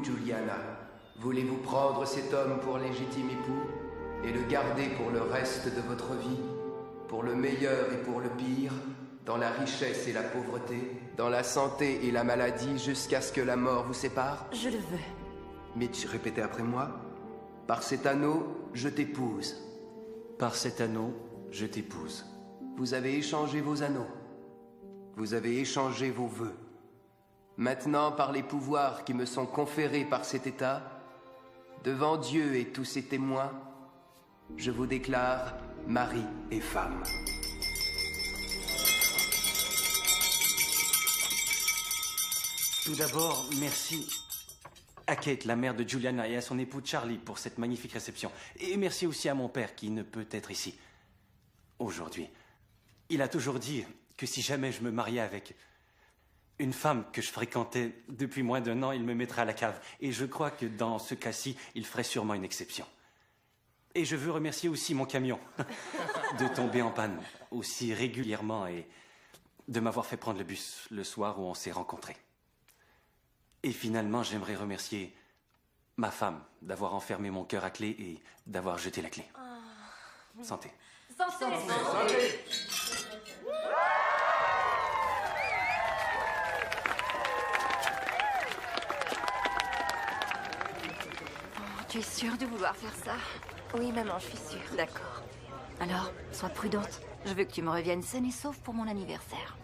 vous, Juliana? Voulez-vous prendre cet homme pour légitime époux et le garder pour le reste de votre vie, pour le meilleur et pour le pire, dans la richesse et la pauvreté, dans la santé et la maladie, jusqu'à ce que la mort vous sépare? Je le veux. Mitch, répétez après moi. Par cet anneau, je t'épouse. Par cet anneau, je t'épouse. Vous avez échangé vos anneaux. Vous avez échangé vos vœux. Maintenant, par les pouvoirs qui me sont conférés par cet État, devant Dieu et tous ses témoins, je vous déclare mari et femme. Tout d'abord, merci à Kate, la mère de Juliana, et à son époux Charlie pour cette magnifique réception. Et merci aussi à mon père qui ne peut être ici aujourd'hui. Il a toujours dit que si jamais je me mariais avec une femme que je fréquentais depuis moins d'1 an, il me mettrait à la cave. Et je crois que dans ce cas-ci, il ferait sûrement une exception. Et je veux remercier aussi mon camion de tomber en panne aussi régulièrement et de m'avoir fait prendre le bus le soir où on s'est rencontrés. Et finalement, j'aimerais remercier ma femme d'avoir enfermé mon cœur à clé et d'avoir jeté la clé. Santé. Santé. Tu es sûre de vouloir faire ça? Oui, maman, je suis sûre. D'accord. Alors, sois prudente. Je veux que tu me reviennes saine et sauve pour mon anniversaire.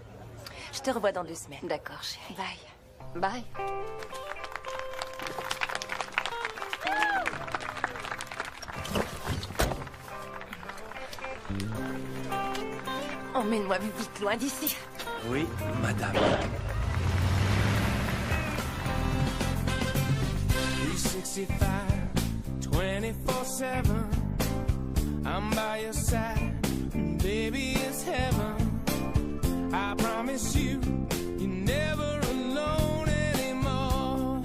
Je te revois dans 2 semaines. D'accord, chérie. Bye. Bye. Emmène-moi vite loin d'ici. Oui, madame. 365, 24/7. I'm by your side, baby, it's heaven. I promise you, you're never alone anymore.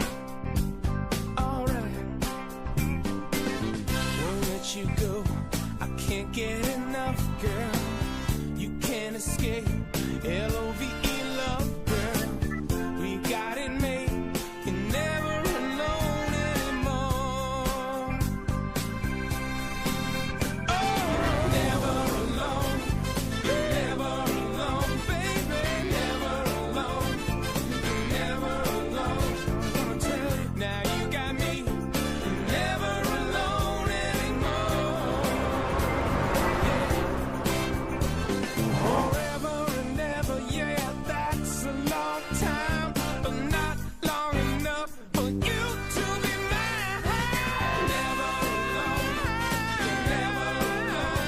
Alright, won't let you go. I can't get enough, girl. You can't escape. L-O-V-E, love, girl. We got it made. You're never alone anymore. Oh, never alone. You're never alone, baby. Never alone. You're never alone. I'm gonna tell you now, you got me. You're never alone anymore. Forever and ever, yeah, that's a long time, but not long enough for you to be mine. Never alone, you're never alone,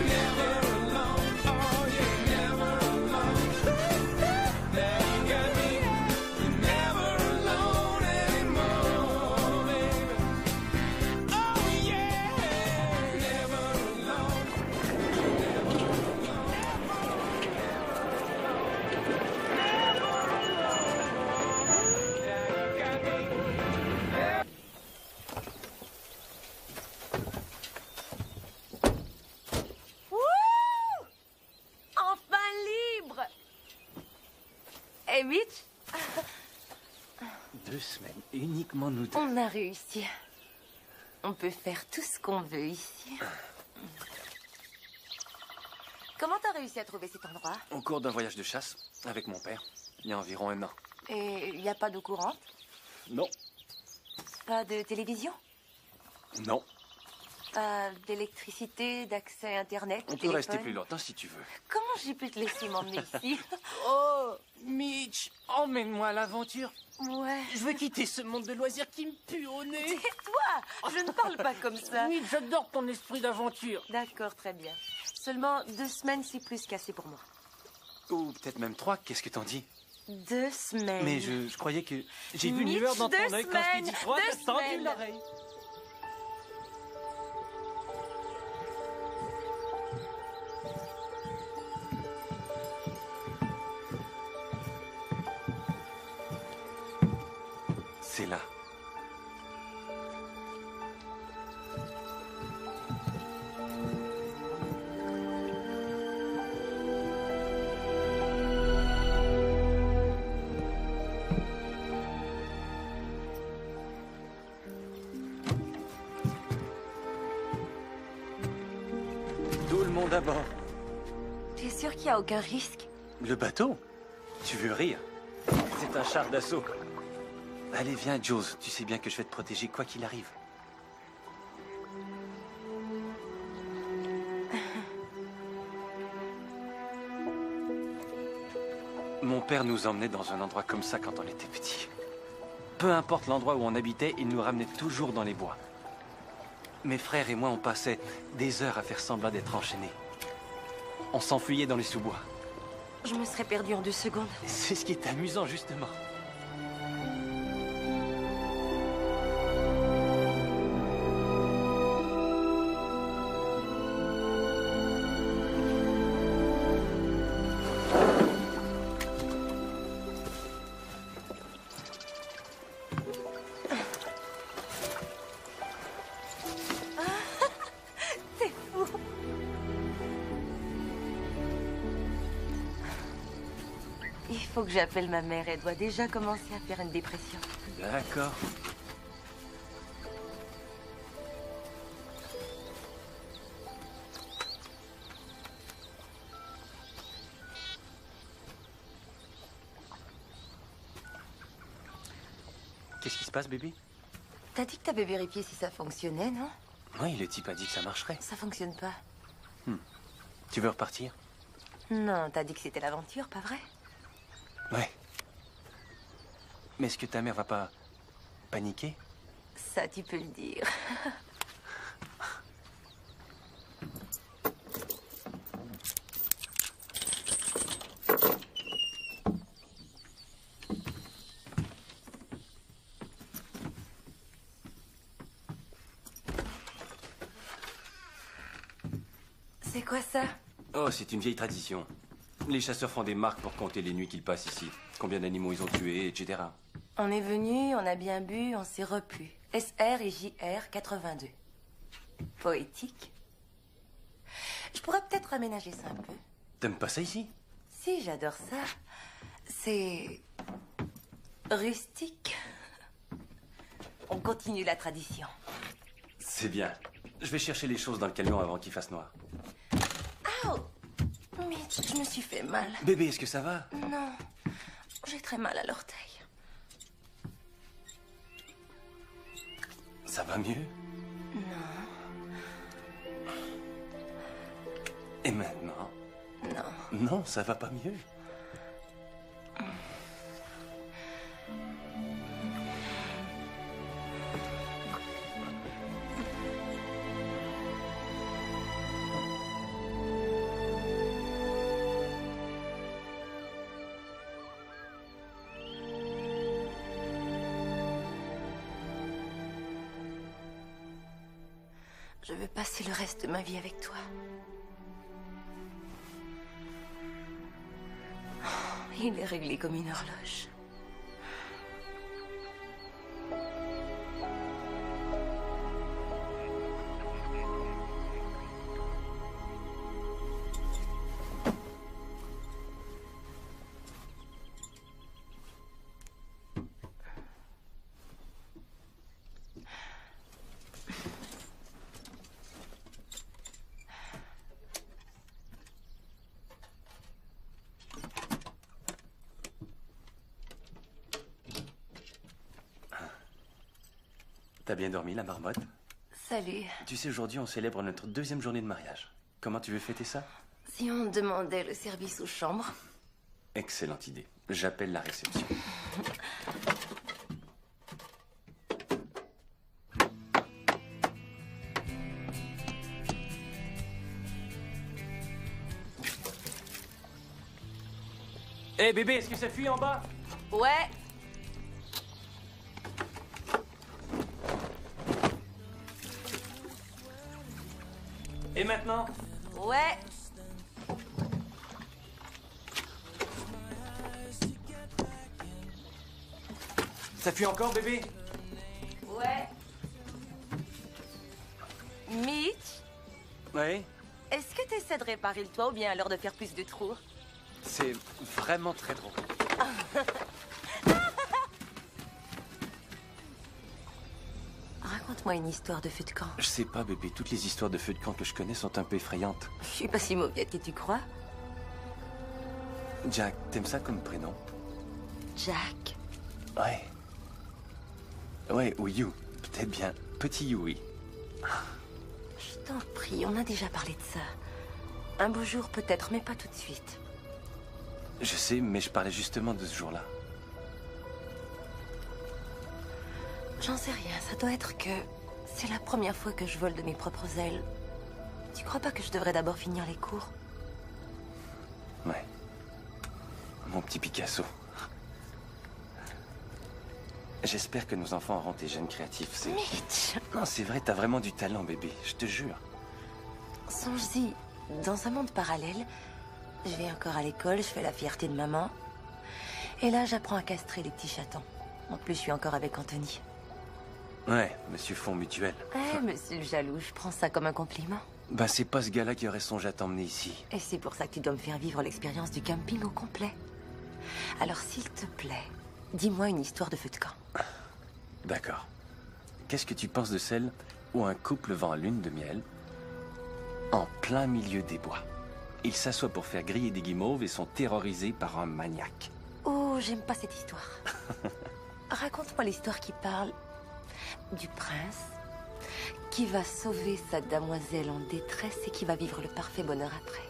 never alone, oh yeah, never alone. Now you got me, you're never alone anymore, baby. Oh yeah, never alone, never alone. Wouh! Enfin libre! Et Mitch? 2 semaines, uniquement nous deux. On a réussi. On peut faire tout ce qu'on veut ici. Comment t'as réussi à trouver cet endroit? Au cours d'un voyage de chasse avec mon père, il y a environ 1 an. Et il n'y a pas d'eau courante? Non, Pas de télévision? non. Pas d'électricité, d'accès à Internet? On peut téléphone? rester plus longtemps si tu veux. Comment j'ai pu te laisser m'emmener ici? Oh, Mitch, emmène-moi à l'aventure. Ouais. Je veux quitter ce monde de loisirs qui me pue au nez. Tais-toi! Je ne parle pas comme ça. Oui, j'adore ton esprit d'aventure. D'accord, très bien. Seulement 2 semaines, c'est plus qu'assez pour moi. Ou peut-être même 3, qu'est-ce que t'en dis? 2 semaines. Mais je croyais que... J'ai vu une Mitch, lueur dans ton 2 œil quand je t'ai dit semaines, 3, 2 t'as tendu semaines. l'oreille. C'est là. Tout le monde à bord. Tu es sûr qu'il n'y a aucun risque? Le bateau? Tu veux rire? C'est un char d'assaut. Allez, viens, Jules. Tu sais bien que je vais te protéger quoi qu'il arrive. Mon père nous emmenait dans un endroit comme ça quand on était petits. Peu importe l'endroit où on habitait, il nous ramenait toujours dans les bois. Mes frères et moi, on passait des heures à faire semblant d'être enchaînés. On s'enfuyait dans les sous-bois. Je me serais perdue en 2 secondes. C'est ce qui est amusant, justement. Il faut que j'appelle ma mère. Elle doit déjà commencer à faire une dépression. D'accord. Qu'est-ce qui se passe, bébé? T'as dit que t'avais vérifié si ça fonctionnait, non? Oui, le type a dit que ça marcherait. Ça fonctionne pas. Tu veux repartir? Non, t'as dit que c'était l'aventure, pas vrai? Ouais. Mais est-ce que ta mère va pas paniquer? Ça, tu peux le dire. C'est quoi ça? Oh, c'est une vieille tradition. Les chasseurs font des marques pour compter les nuits qu'ils passent ici. Combien d'animaux ils ont tués, etc. On est venu, on a bien bu, on s'est replu. SR et JR 82. Poétique. Je pourrais peut-être aménager ça un peu. T'aimes pas ça ici? Si, j'adore ça. C'est rustique. On continue la tradition. C'est bien. Je vais chercher les choses dans le camion avant qu'il fasse noir. Oh, mais je me suis fait mal. Bébé, est-ce que ça va? Non, j'ai très mal à l'orteil. Ça va mieux? Non. Et maintenant? Non. Non, ça va pas mieux. Je veux passer le reste de ma vie avec toi. Oh, il est réglé comme une horloge. T'as bien dormi, la marmotte? Salut. Tu sais, aujourd'hui, on célèbre notre 2e journée de mariage. Comment tu veux fêter ça? Si on demandait le service aux chambres. Excellente idée. J'appelle la réception. Hé, bébé, est-ce que ça fuit en bas? Ouais. Et maintenant? Ouais. Ça fuit encore, bébé? Ouais. Mitch, Oui. est-ce que tu essaies de réparer le toit ou bien alors de faire plus de trous? C'est vraiment très drôle. Raconte-moi Raconte-moi une histoire de feu de camp. Je sais pas, bébé. Toutes les histoires de feu de camp que je connais sont un peu effrayantes. Je suis pas si mauvaise que tu crois. Jack, t'aimes ça comme prénom? Jack. Ouais. Ouais, ou You. Peut-être bien. Petit You, oui. Je t'en prie, on a déjà parlé de ça. Un beau jour peut-être, mais pas tout de suite. Je sais, mais je parlais justement de ce jour-là. J'en sais rien, ça doit être que c'est la première fois que je vole de mes propres ailes. Tu crois pas que je devrais d'abord finir les cours? Ouais. Mon petit Picasso. J'espère que nos enfants auront tes gènes créatifs. C'est... Mitch! Non, c'est vrai, t'as vraiment du talent, bébé. Je te jure. Songe-y, dans un monde parallèle, je vais encore à l'école, je fais la fierté de maman. Et là, j'apprends à castrer les petits chatons. En plus, je suis encore avec Anthony. Ouais, monsieur Fonds Mutuel. Eh, monsieur le jaloux, je prends ça comme un compliment. Bah, c'est pas ce gars-là qui aurait songé à t'emmener ici. Et c'est pour ça que tu dois me faire vivre l'expérience du camping au complet. Alors, s'il te plaît, dis-moi une histoire de feu de camp. D'accord. Qu'est-ce que tu penses de celle où un couple va en lune de miel en plein milieu des bois? Ils s'assoient pour faire griller des guimauves et sont terrorisés par un maniaque. Oh, j'aime pas cette histoire. Raconte-moi l'histoire qui parle du prince qui va sauver sa damoiselle en détresse et qui va vivre le parfait bonheur après.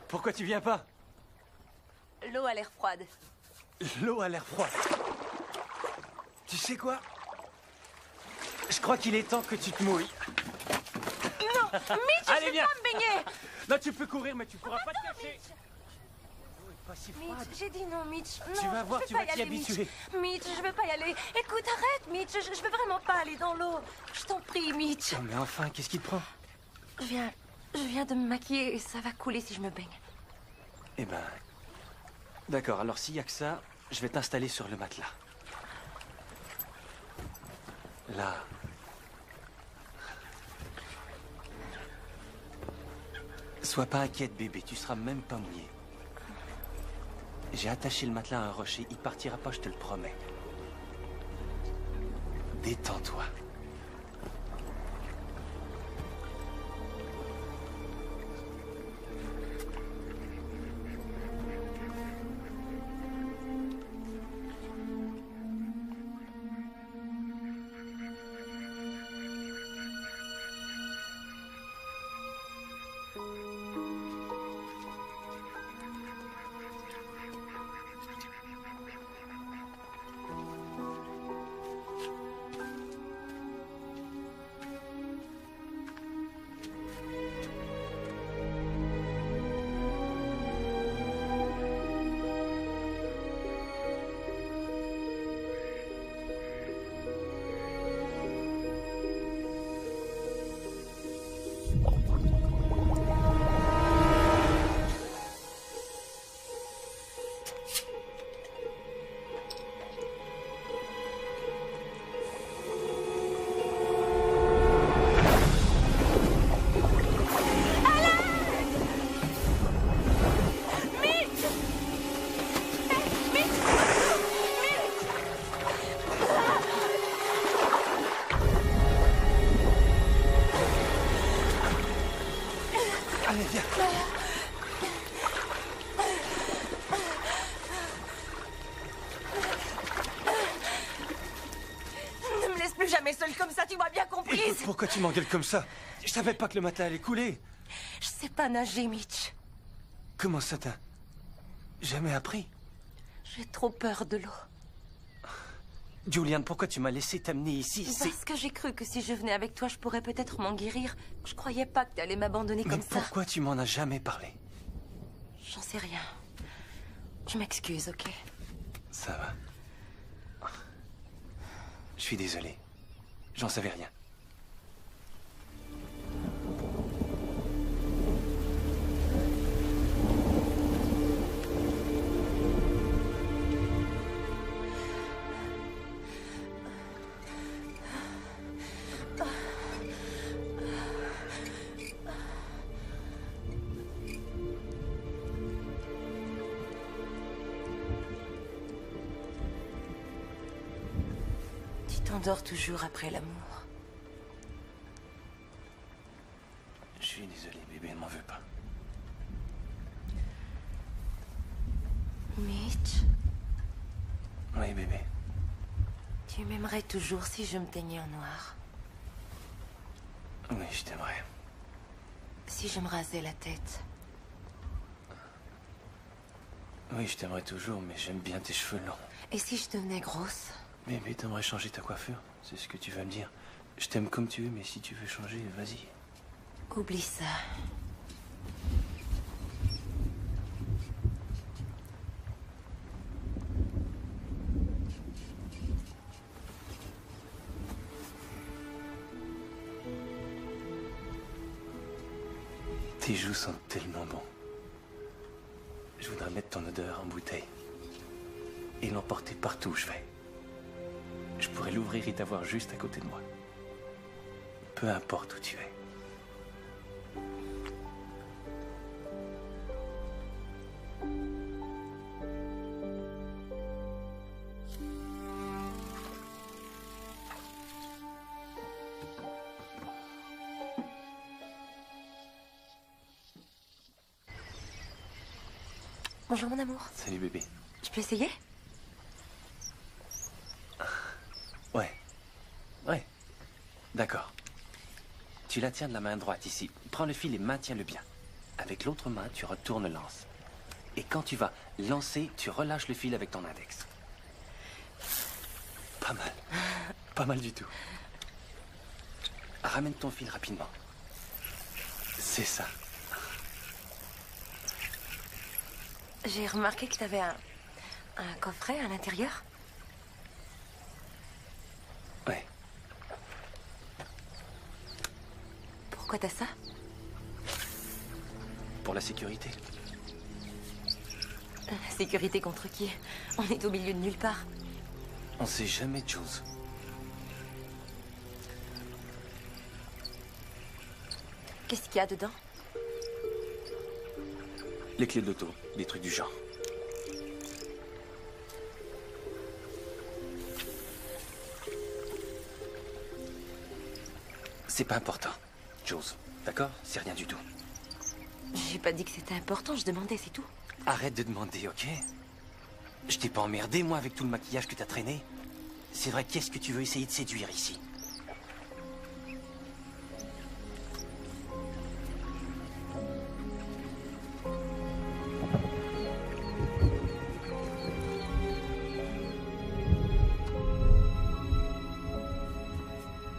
Pourquoi tu viens pas? L'eau a l'air froide. L'eau a l'air froide. Tu sais quoi? Je crois qu'il est temps que tu te mouilles. Non, Mitch, Allez, je vais viens. pas me baigner. Non, tu peux courir, mais tu pourras pas te cacher. L'eau est pas si froide. Mitch, j'ai dit non, Mitch. Non, Tu vas voir, je tu veux vas pas y t'y aller, Mitch. habituer. Mitch, je veux pas y aller. Écoute, arrête, Mitch. Je veux vraiment pas aller dans l'eau. Je t'en prie, Mitch. Non, mais enfin, qu'est-ce qui te prend? Je viens de me maquiller et ça va couler si je me baigne. Eh ben... D'accord, alors s'il y a que ça, je vais t'installer sur le matelas. Là. Sois pas inquiète, bébé, tu seras même pas mouillé. J'ai attaché le matelas à un rocher, il partira pas, je te le promets. Détends-toi. Viens. Ne me laisse plus jamais seule comme ça, tu m'as bien comprise. Pourquoi tu m'engueules comme ça? Je savais pas que le matin allait couler. Je sais pas nager, Mitch. Comment ça t'as jamais appris? J'ai trop peur de l'eau. Julian, pourquoi tu m'as laissé t'amener ici? Parce que j'ai cru que si je venais avec toi, je pourrais peut-être m'en guérir. Je croyais pas que t'allais m'abandonner Mais comme ça. pourquoi tu m'en as jamais parlé? J'en sais rien. Je m'excuse, ok? Ça va. Je suis désolé. J'en savais rien. Tu t'endors toujours après l'amour. Je suis désolé, bébé, ne m'en veux pas. Mitch, Oui, bébé. tu m'aimerais toujours si je me teignais en noir. Oui, je t'aimerais. Si je me rasais la tête. Oui, je t'aimerais toujours, mais j'aime bien tes cheveux longs. Et si je devenais grosse? Bébé, t'aimerais changer ta coiffure? C'est ce que tu vas me dire. Je t'aime comme tu es, mais si tu veux changer, vas-y. Oublie ça. Tes joues sentent tellement bon. Je voudrais mettre ton odeur en bouteille et l'emporter partout où je vais. Je pourrais l'ouvrir et t'avoir juste à côté de moi. Peu importe où tu es. Bonjour mon amour. Salut bébé. Je peux essayer? Ouais. Ouais. D'accord. Tu la tiens de la main droite ici. Prends le fil et maintiens-le bien. Avec l'autre main, tu retournes l'anse. Et quand tu vas lancer, tu relâches le fil avec ton index. Pas mal. Pas mal du tout. Ramène ton fil rapidement. C'est ça. J'ai remarqué que t'avais un coffret à l'intérieur. Ouais. Pourquoi t'as ça? Pour la sécurité. Sécurité contre qui? On est au milieu de nulle part. On sait jamais, Jules. Qu'est-ce qu'il y a dedans? Les clés de l'auto, des trucs du genre. C'est pas important, Jules. D'accord? C'est rien du tout. J'ai pas dit que c'était important, je demandais, c'est tout. Arrête de demander, ok? Je t'ai pas emmerdé, moi, avec tout le maquillage que t'as traîné. C'est vrai, qu'est-ce que tu veux essayer de séduire ici?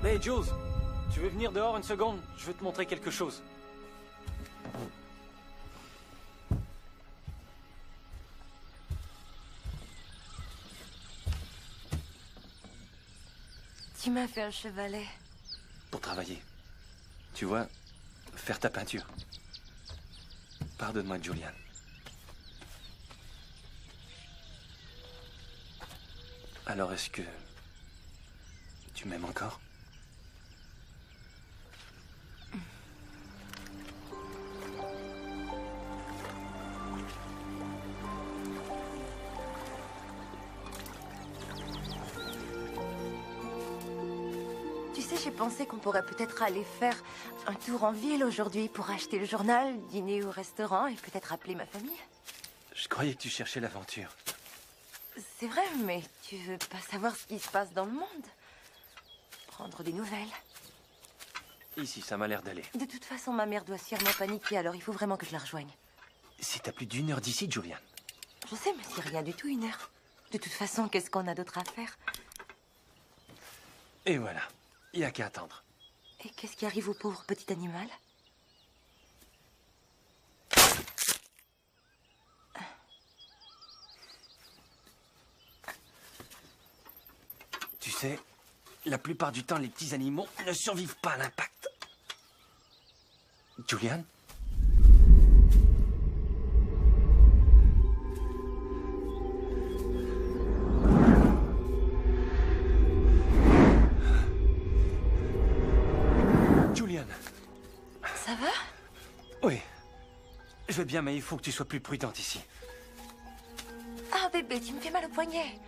Hey, Jules, tu veux venir dehors une seconde? Je veux te montrer quelque chose. Tu m'as fait un chevalet. Pour travailler. Tu vois, faire ta peinture. Pardonne-moi, Julian. Alors, est-ce que tu m'aimes encore? Tu sais, sais, j'ai pensé qu'on pourrait peut-être aller faire un tour en ville aujourd'hui pour acheter le journal, dîner au restaurant et peut-être appeler ma famille. Je croyais que tu cherchais l'aventure. C'est vrai, mais tu veux pas savoir ce qui se passe dans le monde? Prendre des nouvelles. Ici, ça m'a l'air d'aller. De toute façon, ma mère doit sûrement paniquer, alors il faut vraiment que je la rejoigne. C'est à plus d'1 heure d'ici, Julian. Je sais, mais c'est rien du tout, 1 heure. De toute façon, qu'est-ce qu'on a d'autre à faire? Et voilà. Il n'y a qu'à attendre. Et qu'est-ce qui arrive au pauvre petit animal? Tu sais, la plupart du temps, les petits animaux ne survivent pas à l'impact. Julian? Julian? Ça va? Oui. Je vais bien, mais il faut que tu sois plus prudente ici. Ah, bébé, tu me fais mal au poignet.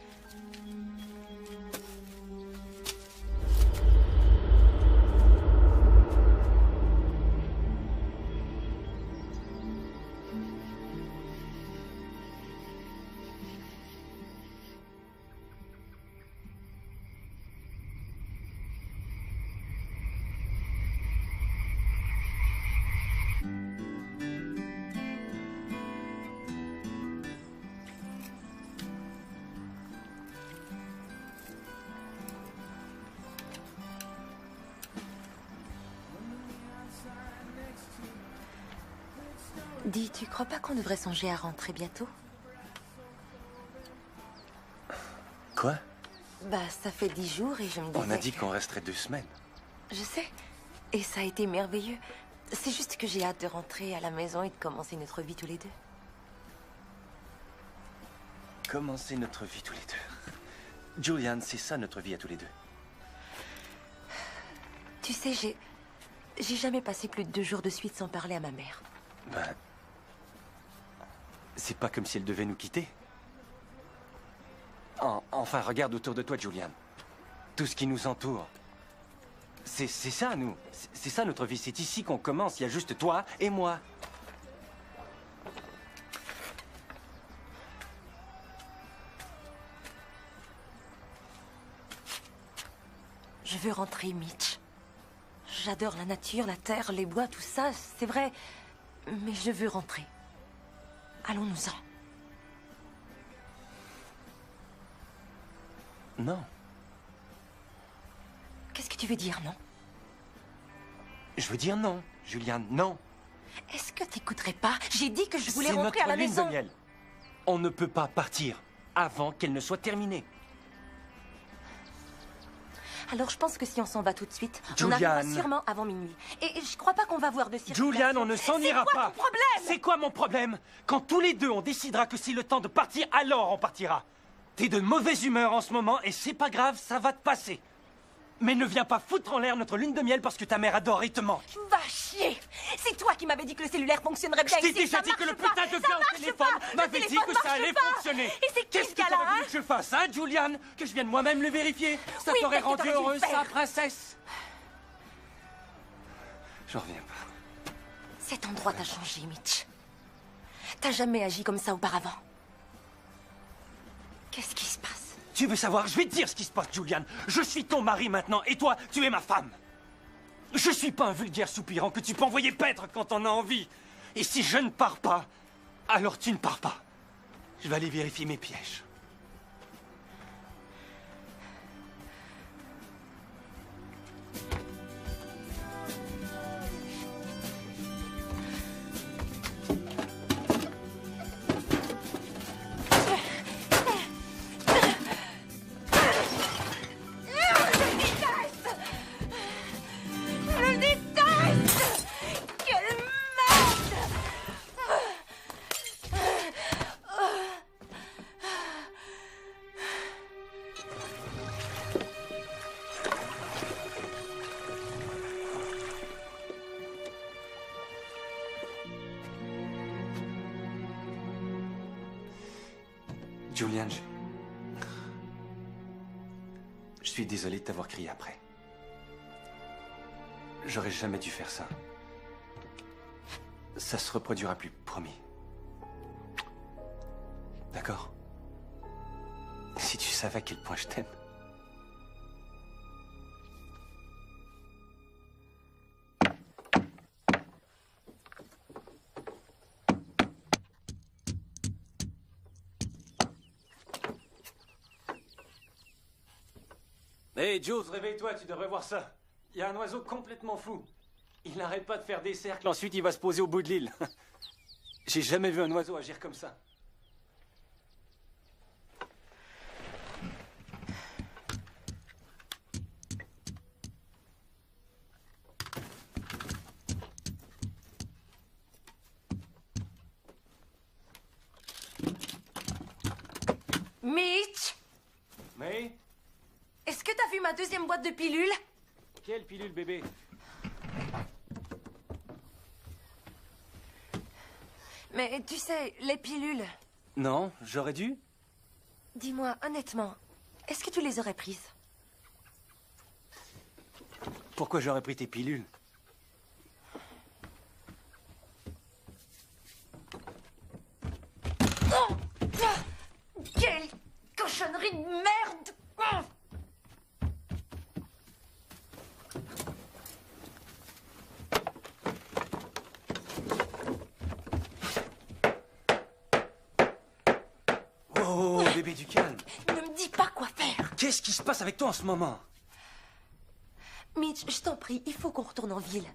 Dis, tu crois pas qu'on devrait songer à rentrer bientôt? Quoi? Bah, ça fait 10 jours et je me disais... On a dit qu'on resterait 2 semaines. Je sais. Et ça a été merveilleux. C'est juste que j'ai hâte de rentrer à la maison et de commencer notre vie tous les deux. Commencer notre vie tous les deux. Julian, c'est ça notre vie à tous les deux. Tu sais, j'ai jamais passé plus de 2 jours de suite sans parler à ma mère. Ben... C'est pas comme si elle devait nous quitter. Enfin, regarde autour de toi, Julian. Tout ce qui nous entoure. C'est ça, nous. C'est ça, notre vie. C'est ici qu'on commence. Il y a juste toi et moi. Je veux rentrer, Mitch. J'adore la nature, la terre, les bois, tout ça, c'est vrai. Mais je veux rentrer. Allons-nous-en. Non. Qu'est-ce que tu veux dire, non? Je veux dire non, Julian, non. Est-ce que t'écouterais pas? J'ai dit que je voulais C'est rentrer à notre la lune maison. de miel. On ne peut pas partir avant qu'elle ne soit terminée. Alors je pense que si on s'en va tout de suite, on Julian. arrivera sûrement avant minuit. Et je crois pas qu'on va voir de circulation. Julian, on ne s'en ira C'est quoi pas. ton problème? C'est quoi mon problème? Quand tous les deux on décidera que c'est le temps de partir, alors on partira. T'es de mauvaise humeur en ce moment et c'est pas grave, ça va te passer. Mais ne viens pas foutre en l'air notre lune de miel parce que ta mère adore et te manque. Va chier! C'est toi qui m'avais dit que le cellulaire fonctionnerait bien Je t'ai ici, déjà ça dit que le marche pas, putain de ça gars au marche téléphone pas, le m'avait dit téléphone que ça marche allait pas. fonctionner. Et c'est qui Qu'est-ce ce que t'aurais gars-là, voulu que je fasse, hein, Julian? Que je vienne moi-même le vérifier? Ça Oui, t'aurait qu'est-ce que rendu t'aurais dû heureuse, faire? sa princesse? J'en reviens pas. Cet endroit t'a changé, Mitch. T'as jamais agi comme ça auparavant. Qu'est-ce qui se passe? Tu veux savoir? Je vais te dire ce qui se passe, Julian. Je suis ton mari maintenant, et toi, tu es ma femme. Je suis pas un vulgaire soupirant que tu peux envoyer paître quand on a envie. Et si je ne pars pas, alors tu ne pars pas. Je vais aller vérifier mes pièges. Je le déteste! Quelle merde! Julian, je suis désolé de t'avoir crié après. J'aurais jamais dû faire ça. Ça se reproduira plus, promis. D'accord? Si tu savais à quel point je t'aime. Hé, Jules, réveille-toi, tu devrais voir ça. Il y a un oiseau complètement fou. Il n'arrête pas de faire des cercles, ensuite il va se poser au bout de l'île. J'ai jamais vu un oiseau agir comme ça. Mitch! Mais Est-ce que t'as vu ma deuxième boîte de pilules? quelle pilule, bébé? Mais tu sais, les pilules... Non, j'aurais dû. Dis-moi, honnêtement, est-ce que tu les aurais prises? Pourquoi j'aurais pris tes pilules? Oh! Ah! Quelle cochonnerie de merde! Ah! Oh, bébé, du calme. Ne me dis pas quoi faire! Qu'est-ce qui se passe avec toi en ce moment? Mitch, je t'en prie, il faut qu'on retourne en ville.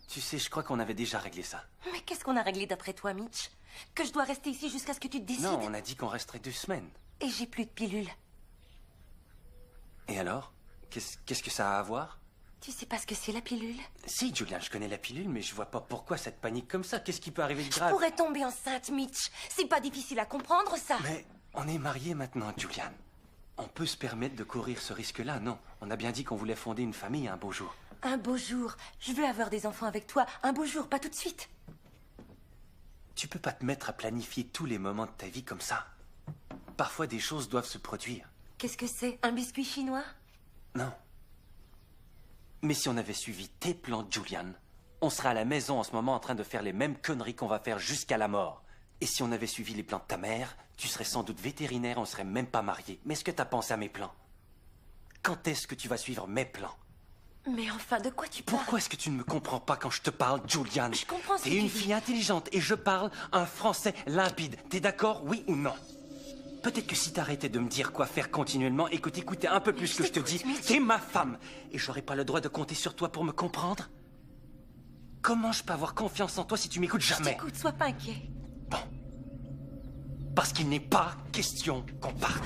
Tu sais, je crois qu'on avait déjà réglé ça. Mais qu'est-ce qu'on a réglé d'après toi, Mitch? Que je dois rester ici jusqu'à ce que tu te décides? Non, on a dit qu'on resterait 2 semaines. Et j'ai plus de pilules. Et alors? Qu'est-ce que ça a à voir? Tu sais pas ce que c'est la pilule? Si, Julian, je connais la pilule, mais je vois pas pourquoi cette panique comme ça. Qu'est-ce qui peut arriver de Je grave? pourrais tomber enceinte, Mitch. C'est pas difficile à comprendre, ça. Mais on est mariés maintenant, Julian. On peut se permettre de courir ce risque-là, non? On a bien dit qu'on voulait fonder une famille un beau jour. Un beau jour. Je veux avoir des enfants avec toi. Un beau jour, pas tout de suite. Tu peux pas te mettre à planifier tous les moments de ta vie comme ça. Parfois, des choses doivent se produire. Qu'est-ce que c'est? Un biscuit chinois? Non. Mais si on avait suivi tes plans, Julian, on serait à la maison en ce moment en train de faire les mêmes conneries qu'on va faire jusqu'à la mort. Et si on avait suivi les plans de ta mère, tu serais sans doute vétérinaire, on serait même pas mariés. Mais est-ce que t'as pensé à mes plans? Quand est-ce que tu vas suivre mes plans? Mais enfin, de quoi tu parles? Pourquoi est-ce que tu ne me comprends pas quand je te parle, Julian? Je comprends ce que T'es une tu dis. fille intelligente et je parle un français limpide. T'es d'accord, oui ou non? Peut-être que si t'arrêtais de me dire quoi faire continuellement et que t'écoutais un peu plus ce que je te dis, t'écoute, Mitch. t'es ma femme et j'aurais pas le droit de compter sur toi pour me comprendre? Comment je peux avoir confiance en toi si tu m'écoutes jamais? Écoute, sois pas inquiet. Bon. Parce qu'il n'est pas question qu'on parte.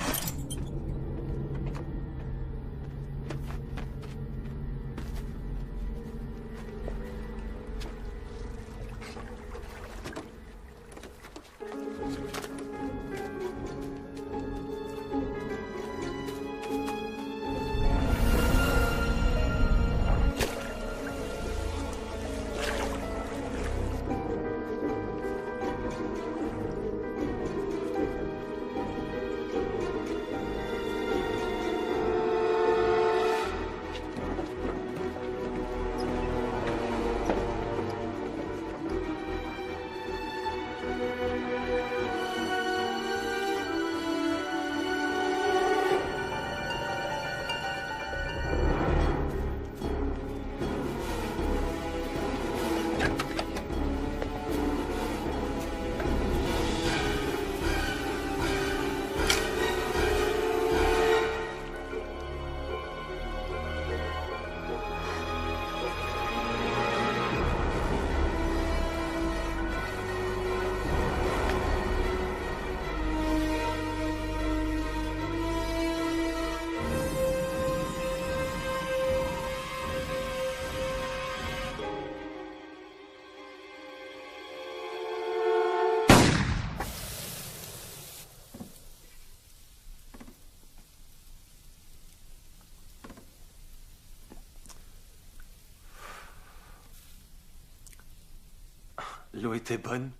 L'eau était bonne.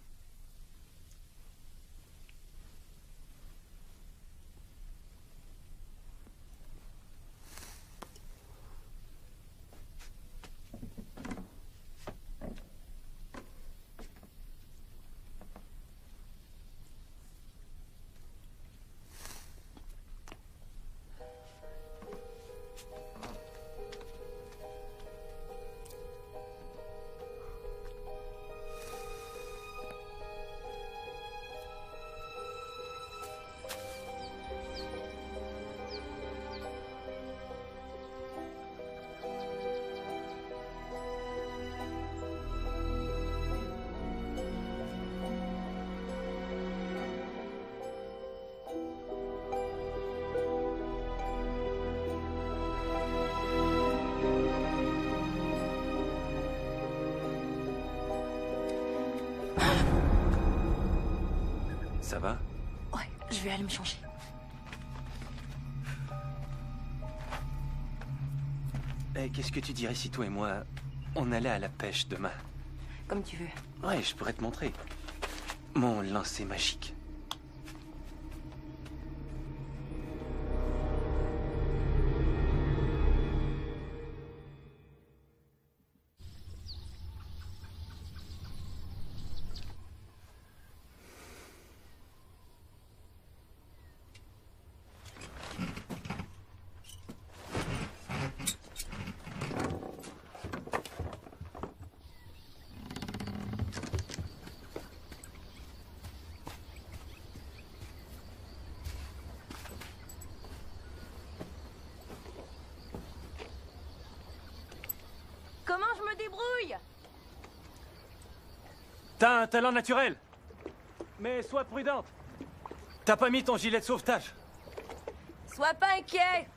Ça va? Ouais, je vais aller me changer. Et qu'est-ce que tu dirais si toi et moi, on allait à la pêche demain? Comme tu veux. Ouais, je pourrais te montrer. Mon lancer magique. Comment je me débrouille? T'as un talent naturel. Mais sois prudente. T'as pas mis ton gilet de sauvetage. Sois pas inquiet.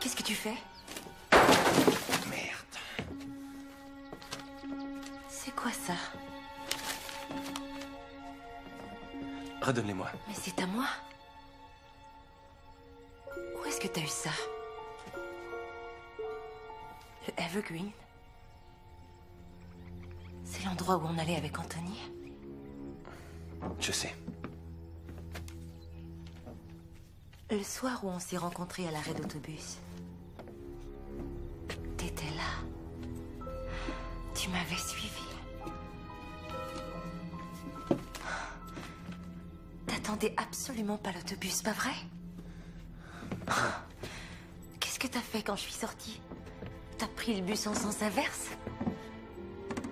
Qu'est-ce que tu fais? Merde. C'est quoi ça? Redonne-les-moi. Mais c'est à moi. Où est-ce que t'as eu ça? Le Evergreen? C'est l'endroit où on allait avec Anthony? Je sais. Le soir où on s'est rencontrés à l'arrêt d'autobus. T'étais là. Tu m'avais suivi. T'attendais absolument pas l'autobus, pas vrai? Qu'est-ce que t'as fait quand je suis sortie? T'as pris le bus en sens inverse?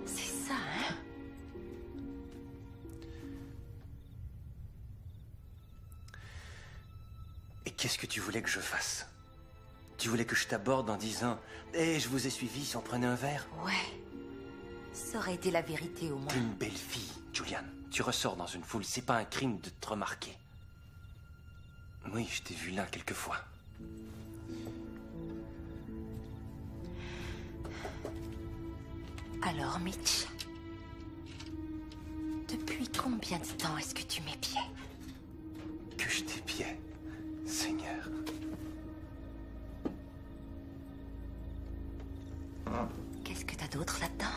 C'est ça, hein? Et qu'est-ce que tu voulais que je fasse? Tu voulais que je t'aborde en disant « Eh, je vous ai suivi si on prenait un verre ?» Ouais. Ça aurait été la vérité au moins. T'es une belle fille, Julian. Tu ressors dans une foule, c'est pas un crime de te remarquer. Oui, je t'ai vu là quelquefois. Alors, Mitch, depuis combien de temps est-ce que tu m'épiais? Que je t'épiais, Seigneur. Qu'est-ce que t'as d'autre là-dedans?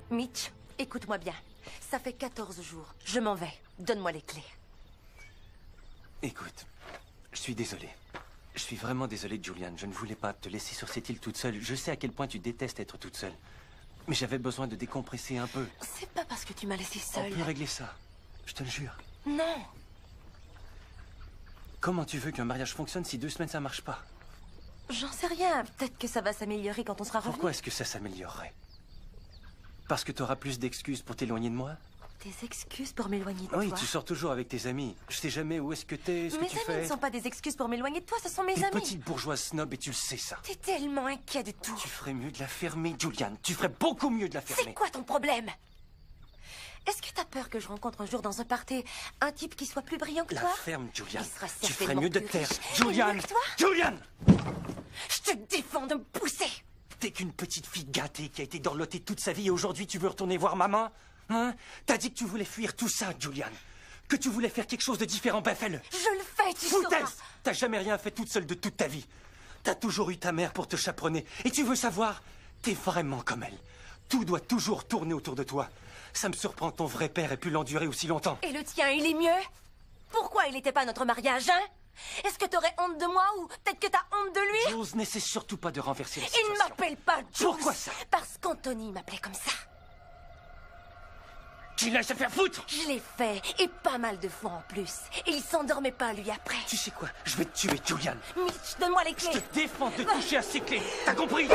Mitch, écoute-moi bien. Ça fait 14 jours. Je m'en vais. Donne-moi les clés. Écoute, je suis désolé. Je suis vraiment désolé, Julian. Je ne voulais pas te laisser sur cette île toute seule. Je sais à quel point tu détestes être toute seule. Mais j'avais besoin de décompresser un peu. C'est pas parce que tu m'as laissé On seule. peut régler ça. Je te le jure. Non. Comment tu veux qu'un mariage fonctionne si 2 semaines ça marche pas? J'en sais rien. Peut-être que ça va s'améliorer quand on sera revenu. Pourquoi est-ce que ça s'améliorerait? Parce que tu auras plus d'excuses pour t'éloigner de moi? Des excuses pour m'éloigner de Oui, toi. tu sors toujours avec tes amis. Je sais jamais où est-ce que t'es, ce que Mes tu amis fais. ne sont pas des excuses pour m'éloigner de toi, ce sont mes T'es amis. petite bourgeoise snob et tu le sais ça. T'es tellement inquiet de tout. Tu ferais mieux de la fermer, Julian. Tu ferais beaucoup mieux de la C'est fermer. quoi ton problème? Est-ce que t'as peur que je rencontre un jour dans un party un type qui soit plus brillant que La toi? ferme, Julian. Il sera Tu ferais certainement mieux de plus te taire. riche et Julian! mieux que toi. Julian! Je te défends de me pousser. T'es qu'une petite fille gâtée qui a été dorlotée toute sa vie et aujourd'hui tu veux retourner voir maman? Hein? T'as dit que tu voulais fuir tout ça, Julian. Que tu voulais faire quelque chose de différent, ben fais-le. Je le fais, tu sauras. Foutaise! T'as jamais rien fait toute seule de toute ta vie. T'as toujours eu ta mère pour te chaperonner. Et tu veux savoir? T'es vraiment comme elle. Tout doit toujours tourner autour de toi. Ça me surprend que ton vrai père ait pu l'endurer aussi longtemps. Et le tien, il est mieux? Pourquoi il n'était pas à notre mariage, hein? Est-ce que t'aurais honte de moi ou peut-être que t'as honte de lui? Jules, n'essaie surtout pas de renverser la Il situation. ne m'appelle pas Jules. Pourquoi ça? Parce qu'Anthony m'appelait comme ça. Tu laisses te faire foutre! Je l'ai fait, et pas mal de fois en plus. Et il s'endormait pas, lui, après. Tu sais quoi? Je vais te tuer, Julian. Mitch, donne-moi les Je clés. te défends de toucher à ces clés. T'as compris?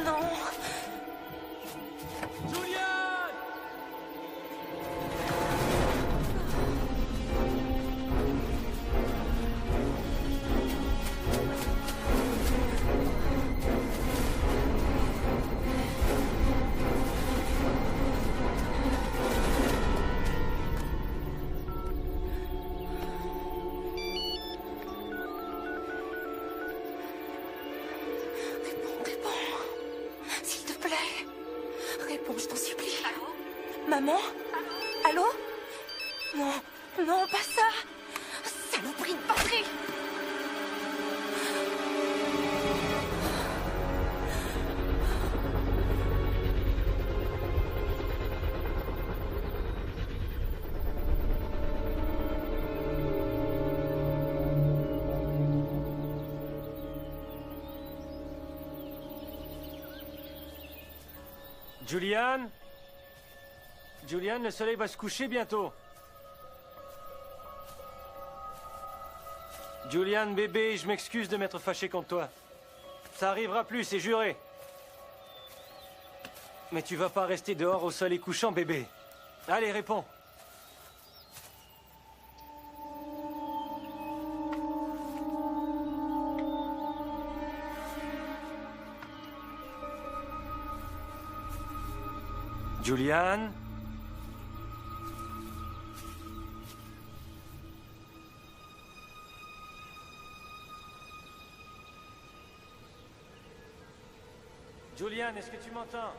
Non. Julian! Réponds. S'il te plaît. Réponds, je t'en supplie. Allô? Maman? Allô? Non, pas ça. Saloperie de batterie. Julian? Julian, le soleil va se coucher bientôt. Julian, bébé, je m'excuse de m'être fâché contre toi. Ça arrivera plus, c'est juré. Mais tu vas pas rester dehors au soleil couchant, bébé. Allez, réponds. Julian? Julian, est-ce que tu m'entends?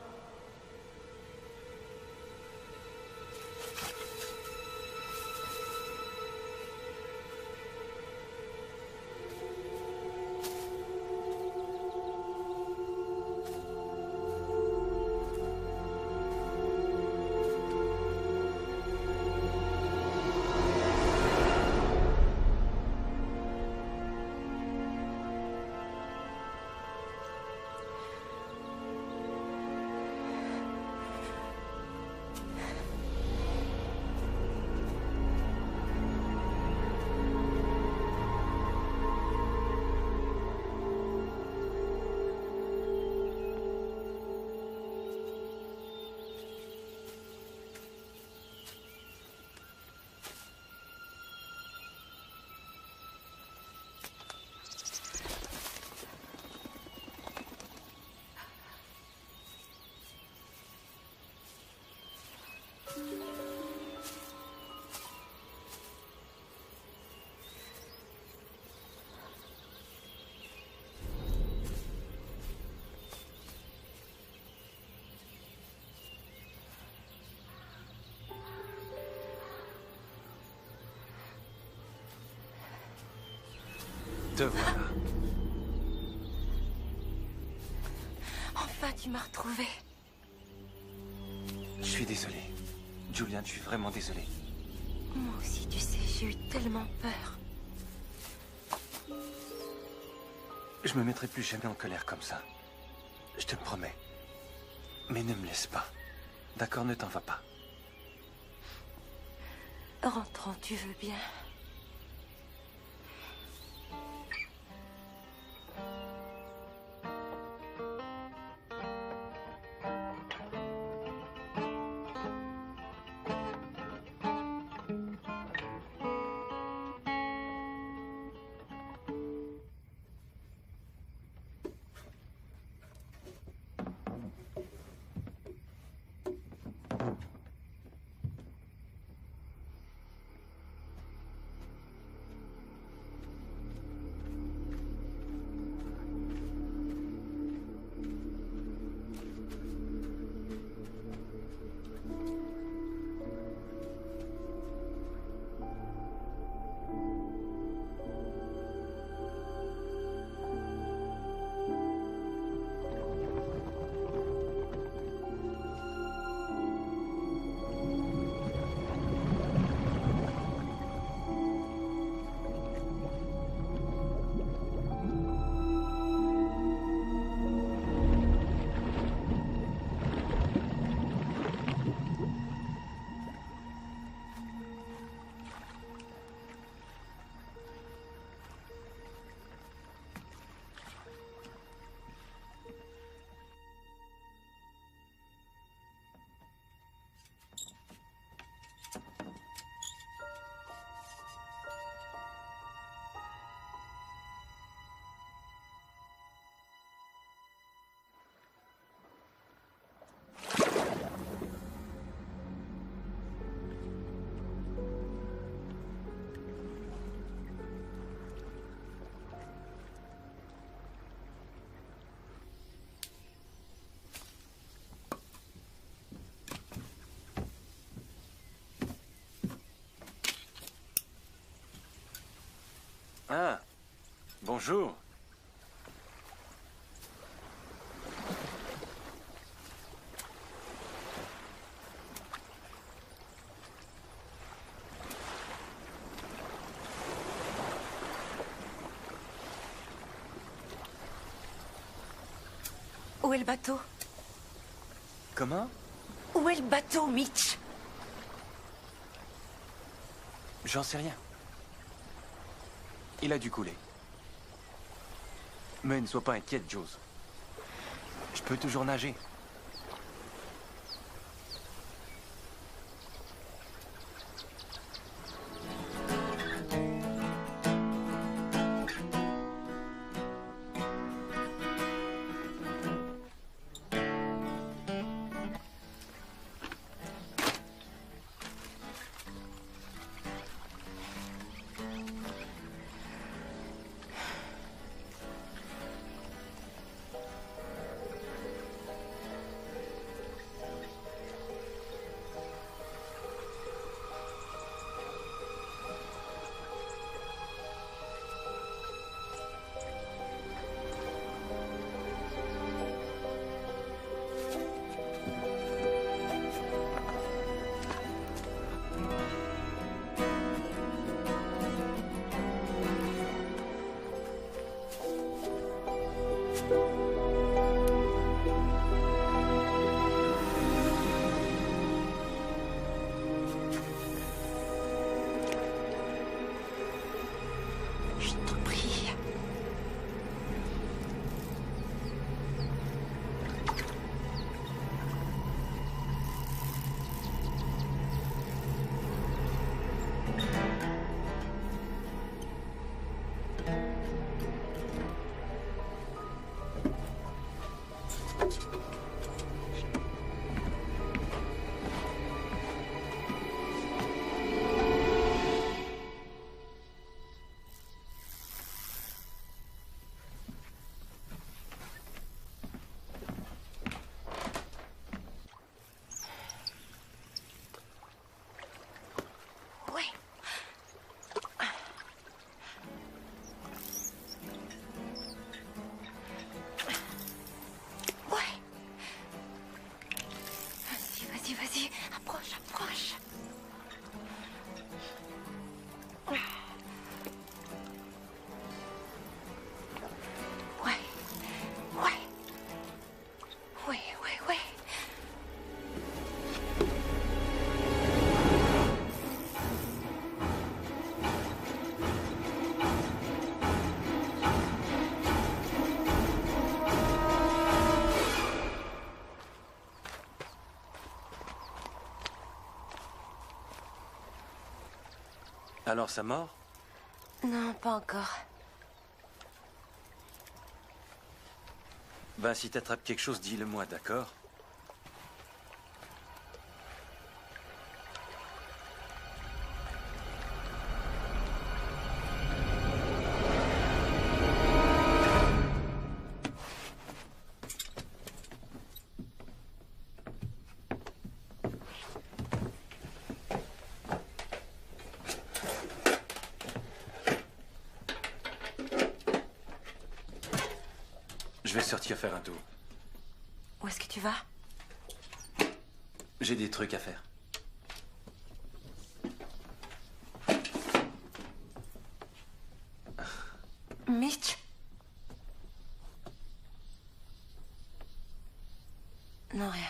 Te voilà. Enfin, tu m'as retrouvée. Je suis désolé. Julian, je suis vraiment désolé. Moi aussi, tu sais, j'ai eu tellement peur. Je me mettrai plus jamais en colère comme ça. Je te le promets. Mais ne me laisse pas. D'accord, ne t'en vas pas. Rentrons, tu veux bien? Bonjour. Où est le bateau? Comment? Où est le bateau, Mitch? J'en sais rien. Il a dû couler. Mais ne sois pas inquiète, Jules. Je peux toujours nager. Je t'en prie. Ouais. Ouais. Vas-y, vas-y. Approche, approche. Ouais. Ouais. Ouais, ouais, ouais. Alors, sa mort? Non, pas encore. Ben, si t'attrapes quelque chose, dis-le-moi, d'accord? Je vais sortir faire un tour. Où est-ce que tu vas? J'ai des trucs à faire. Mitch? Non, rien.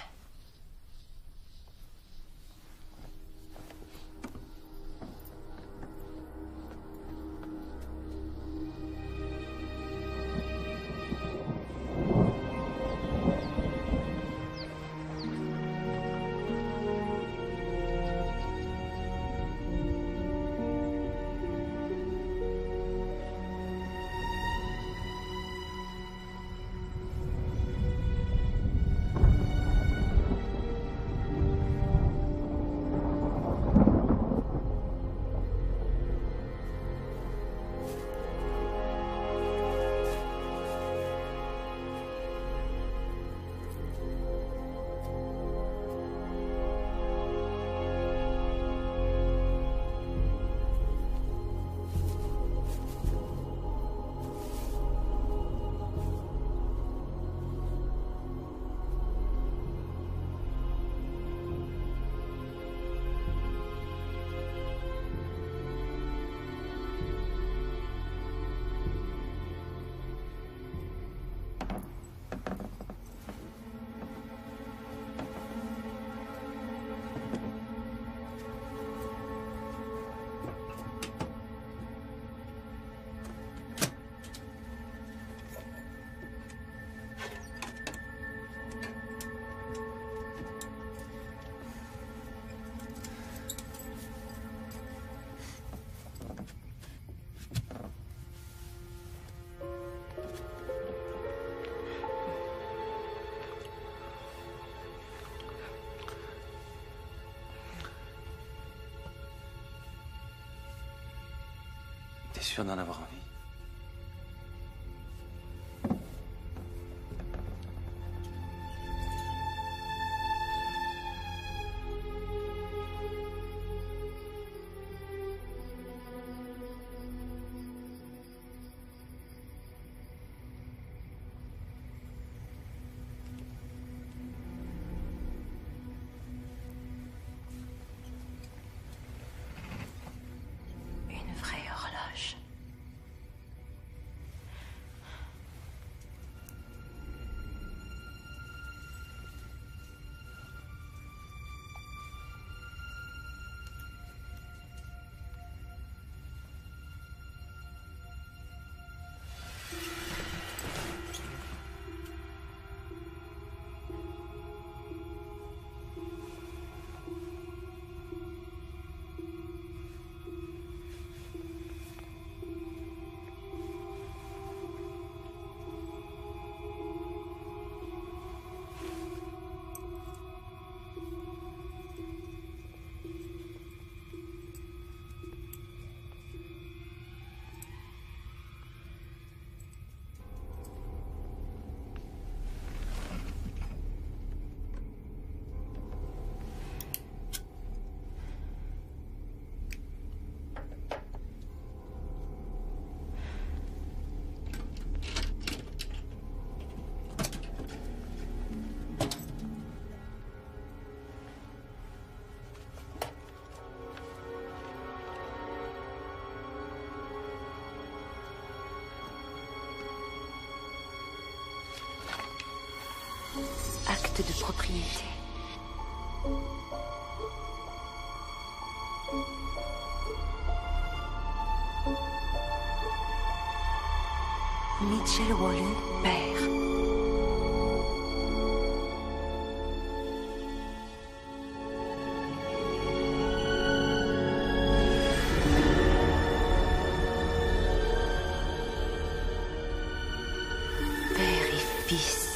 T'es sûr d'en avoir envie? Une vraie horloge. Acte de propriété. Mitchell Wally, père. Père et fils.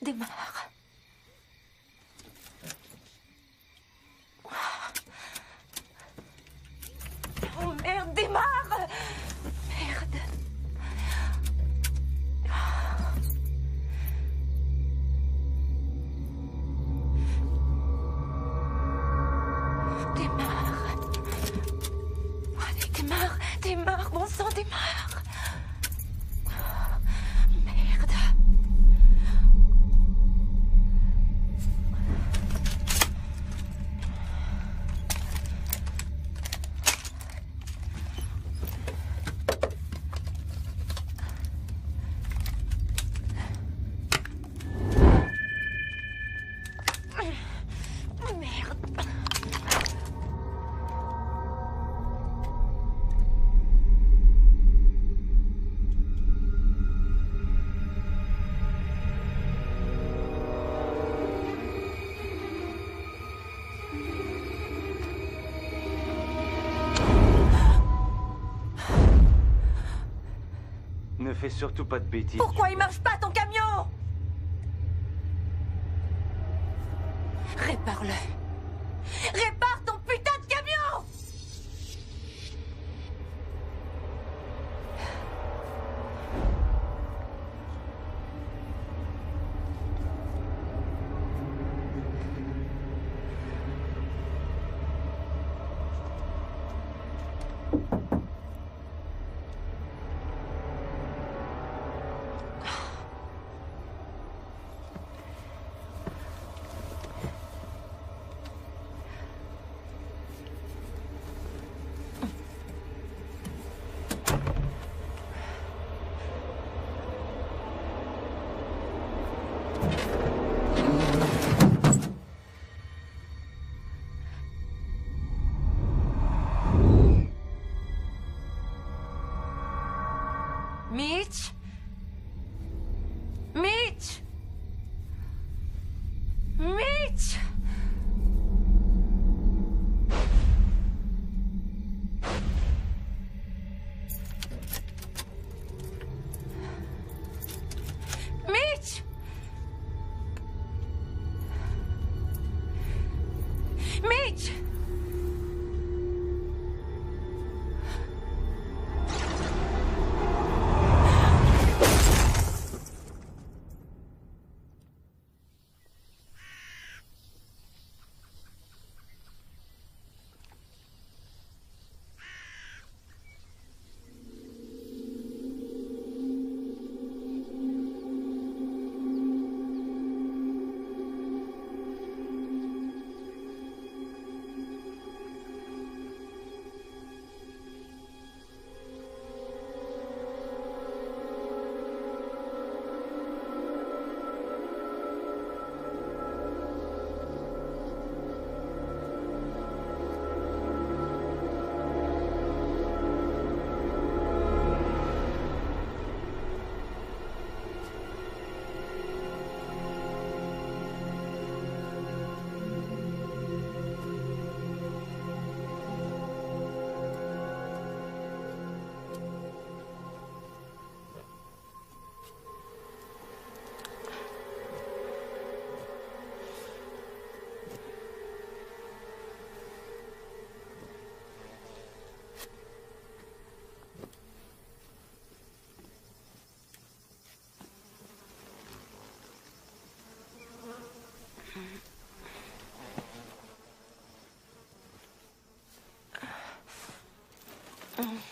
Démarre. Oh merde, démarre! Merde. Démarre. Allez, démarre, démarre, bon sang, démarre. Merde. fais surtout pas de bêtises. Pourquoi il marche pas ton camion? Répare-le. Répare ton putain de camion! Mitch? Mitch? Mitch? Mitch? Mitch?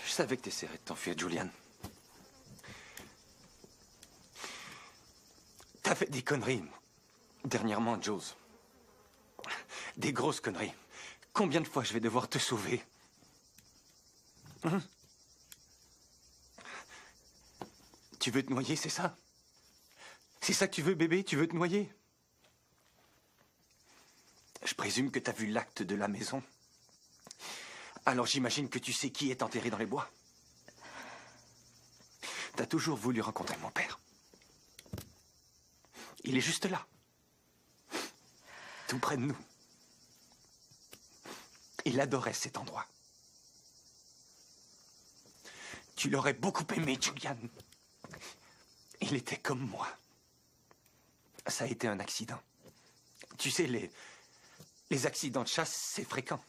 Je savais que t'essaierais de t'enfuir, Julian. T'as fait des conneries. Dernièrement, Jules. Des grosses conneries. Combien de fois je vais devoir te sauver? Tu veux te noyer, c'est ça? C'est ça que tu veux, bébé? Tu veux te noyer? Je présume que t'as vu l'acte de la maison. Alors j'imagine que tu sais qui est enterré dans les bois. T'as toujours voulu rencontrer mon père. Il est juste là. Tout près de nous. Il adorait cet endroit. Tu l'aurais beaucoup aimé, Julian. Il était comme moi. Ça a été un accident. Tu sais, les accidents de chasse, c'est fréquent.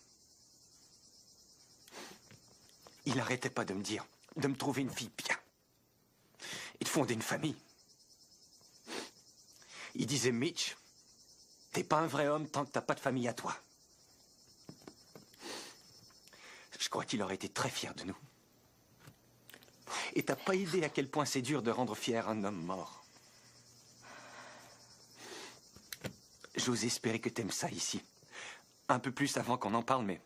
Il n'arrêtait pas de me dire, de me trouver une fille bien. Et de fonder une famille. Il disait, Mitch, t'es pas un vrai homme tant que t'as pas de famille à toi. Je crois qu'il aurait été très fier de nous. Et t'as pas idée à quel point c'est dur de rendre fier un homme mort. J'ose espérer que t'aimes ça ici. Un peu plus avant qu'on en parle, mais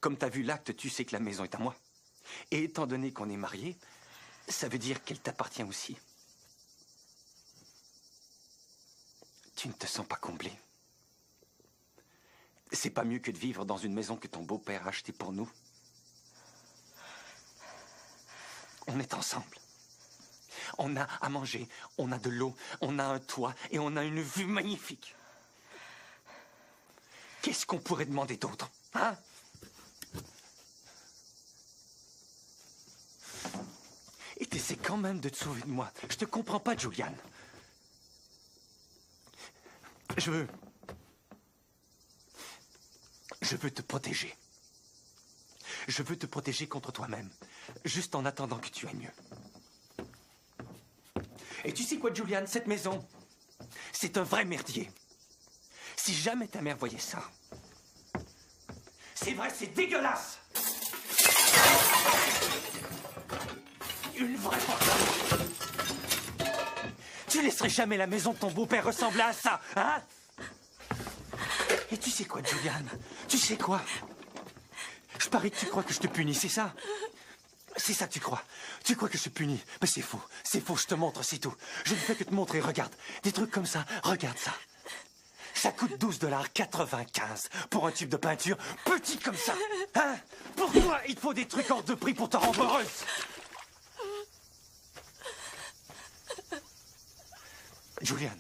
comme t'as vu l'acte, tu sais que la maison est à moi. Et étant donné qu'on est mariés, ça veut dire qu'elle t'appartient aussi. Tu ne te sens pas comblé. C'est pas mieux que de vivre dans une maison que ton beau-père a achetée pour nous. On est ensemble. On a à manger, on a de l'eau, on a un toit et on a une vue magnifique. Qu'est-ce qu'on pourrait demander d'autre, hein? Et tes séquences quand même de te sauver de moi. Je te comprends pas, Julian. Je veux te protéger. Je veux te protéger contre toi-même, juste en attendant que tu ailles mieux. Et tu sais quoi, Julian, cette maison, c'est un vrai merdier. Si jamais ta mère voyait ça, c'est vrai, c'est dégueulasse. Une vraie porte. Tu laisserais jamais la maison de ton beau-père ressembler à ça, hein? Et tu sais quoi, Julian? Tu sais quoi? Je parie que tu crois que je te punis, c'est ça? C'est ça que tu crois. Tu crois que je te punis? Mais c'est faux. C'est faux, je te montre, c'est tout. Je ne fais que te montrer, regarde. Des trucs comme ça, regarde ça. Ça coûte $12,95 pour un tube de peinture petit comme ça. Hein? Pourquoi il te faut des trucs hors de prix pour te rendre heureuse? Julian.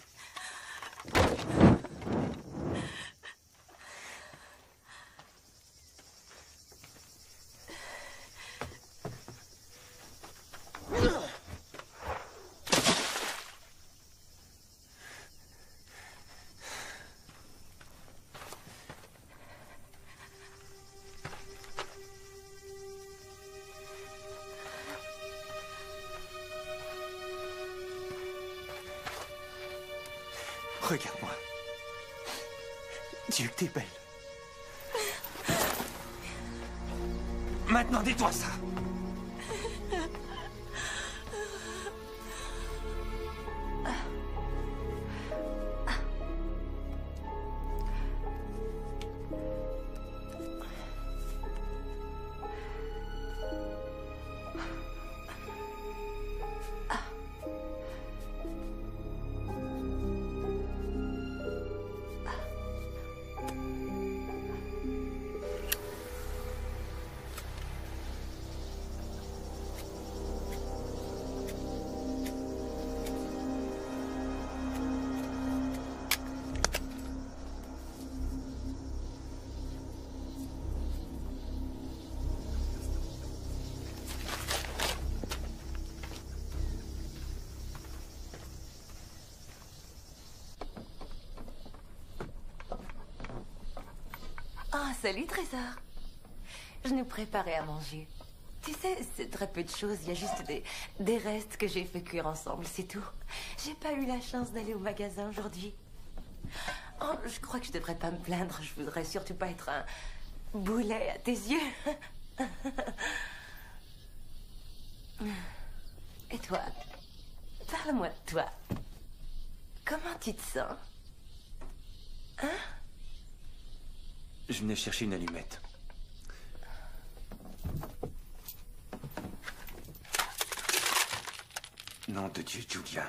Regarde-moi. Dieu, que t'es belle. Maintenant, dis-toi ça. Ah, salut, Trésor. Je nous préparais à manger. Tu sais, c'est très peu de choses. Il y a juste des restes que j'ai fait cuire ensemble, c'est tout. J'ai pas eu la chance d'aller au magasin aujourd'hui. Oh, je crois que je devrais pas me plaindre. Je voudrais surtout pas être un boulet à tes yeux. Et toi? Parle-moi de toi. Comment tu te sens? Hein? Je venais chercher une allumette. Nom de Dieu, Julian.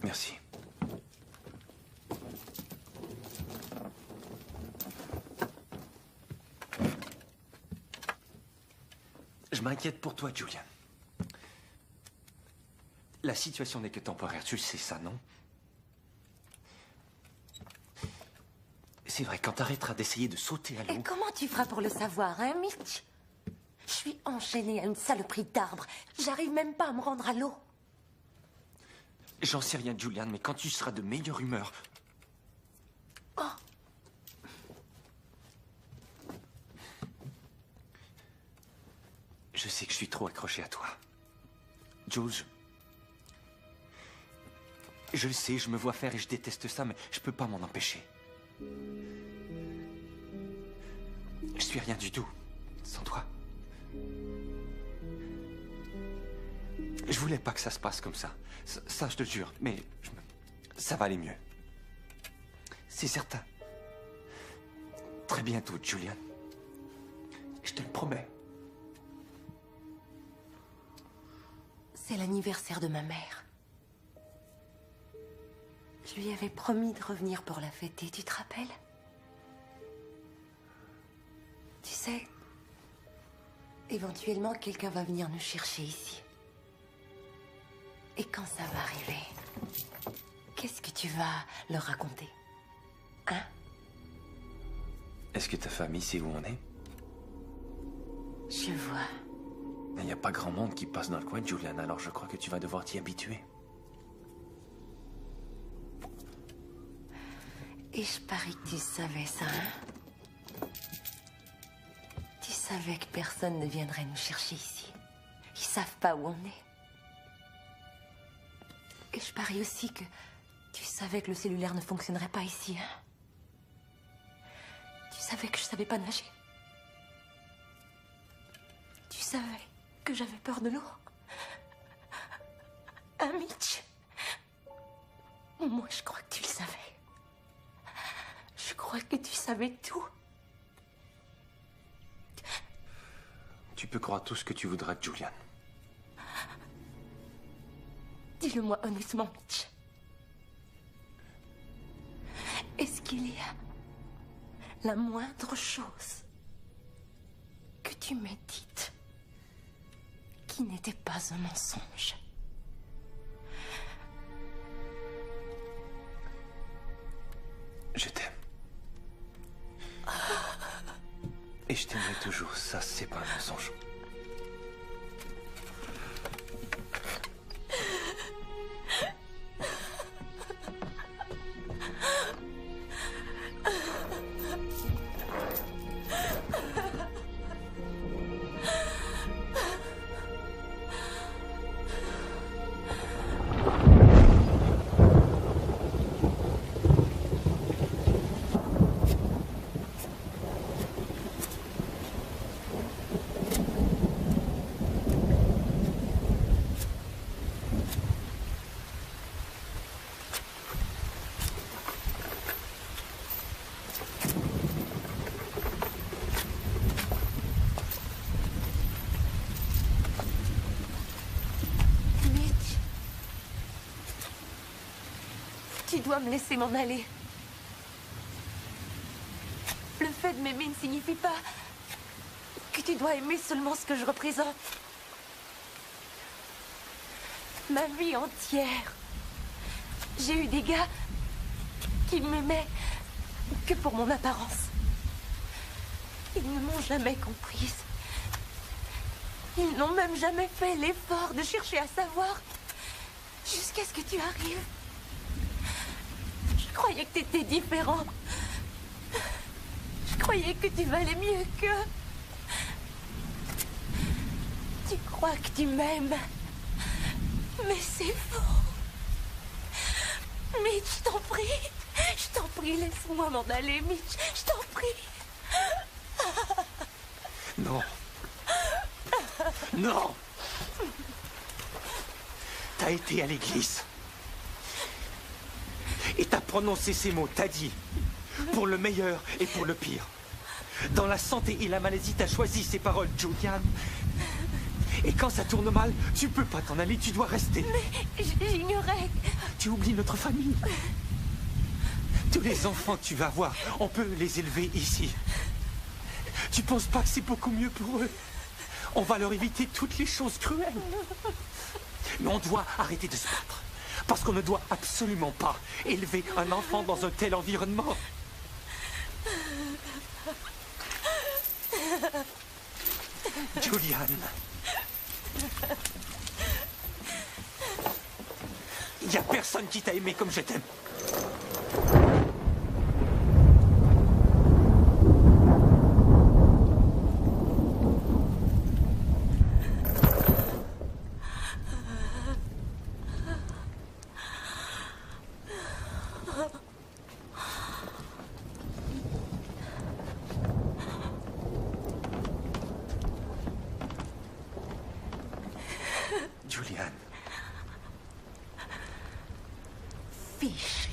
Merci. Je m'inquiète pour toi, Julian. La situation n'est que temporaire, tu le sais ça, non? C'est vrai, quand t'arrêteras d'essayer de sauter à Et l'eau... comment tu feras pour le savoir, hein, Mitch? Je suis enchaînée à une saloperie d'arbres. J'arrive même pas à me rendre à l'eau. J'en sais rien, Julian, mais quand tu seras de meilleure humeur... Oh. Je sais que je suis trop accroché à toi. Jules, je le sais, je me vois faire et je déteste ça, mais je peux pas m'en empêcher. Je suis rien du tout, sans toi. Je voulais pas que ça se passe comme ça. Ça, je te le jure, mais ça va aller mieux. C'est certain. Très bientôt, Julian. Je te le promets. C'est l'anniversaire de ma mère. Je lui avais promis de revenir pour la fêter, tu te rappelles? Tu sais, Éventuellement, quelqu'un va venir nous chercher ici. Et quand ça va arriver, qu'est-ce que tu vas leur raconter? Hein? Est-ce que ta famille sait où on est? Je vois. Il n'y a pas grand monde qui passe dans le coin, Julian, alors je crois que tu vas devoir t'y habituer. Et je parie que tu savais ça, hein? Tu savais que personne ne viendrait nous chercher ici. Ils savent pas où on est. Et je parie aussi que tu savais que le cellulaire ne fonctionnerait pas ici, hein? Tu savais que je savais pas nager. Tu savais que j'avais peur de l'eau. Hein, Mitch? Moi, je crois que tu le savais. Je crois que tu savais tout. Tu peux croire tout ce que tu voudras, Julian. Dis-le-moi honnêtement, Mitch. Est-ce qu'il y a la moindre chose que tu m'aies dite qui n'était pas un mensonge? Je t'aime. Et je t'aimerai toujours, ça c'est pas un mensonge. Mitch, tu dois me laisser m'en aller. Le fait de m'aimer ne signifie pas que tu dois aimer seulement ce que je représente. Ma vie entière, j'ai eu des gars qui m'aimaient que pour mon apparence. Ils ne m'ont jamais comprise. Ils n'ont même jamais fait l'effort de chercher à savoir jusqu'à ce que tu arrives. Je croyais que tu étais différent. Je croyais que tu valais mieux qu'eux. Tu crois que tu m'aimes, mais c'est faux. Mitch, je t'en prie, laisse-moi m'en aller, Mitch, je t'en prie. Non. Non. T'as été à l'église. Et t'as prononcé ces mots, t'as dit, pour le meilleur et pour le pire. Dans la santé et la maladie, t'as choisi ces paroles, Julian. Et quand ça tourne mal, tu peux pas t'en aller, tu dois rester. Mais j'ignorais. Tu oublies notre famille. Tous les enfants que tu vas avoir, on peut les élever ici. Tu penses pas que c'est beaucoup mieux pour eux? On va leur éviter toutes les choses cruelles. Mais on doit arrêter de se battre. Parce qu'on ne doit absolument pas élever un enfant dans un tel environnement. Julian. Il n'y a personne qui t'a aimé comme je t'aime. Julian. Fiche.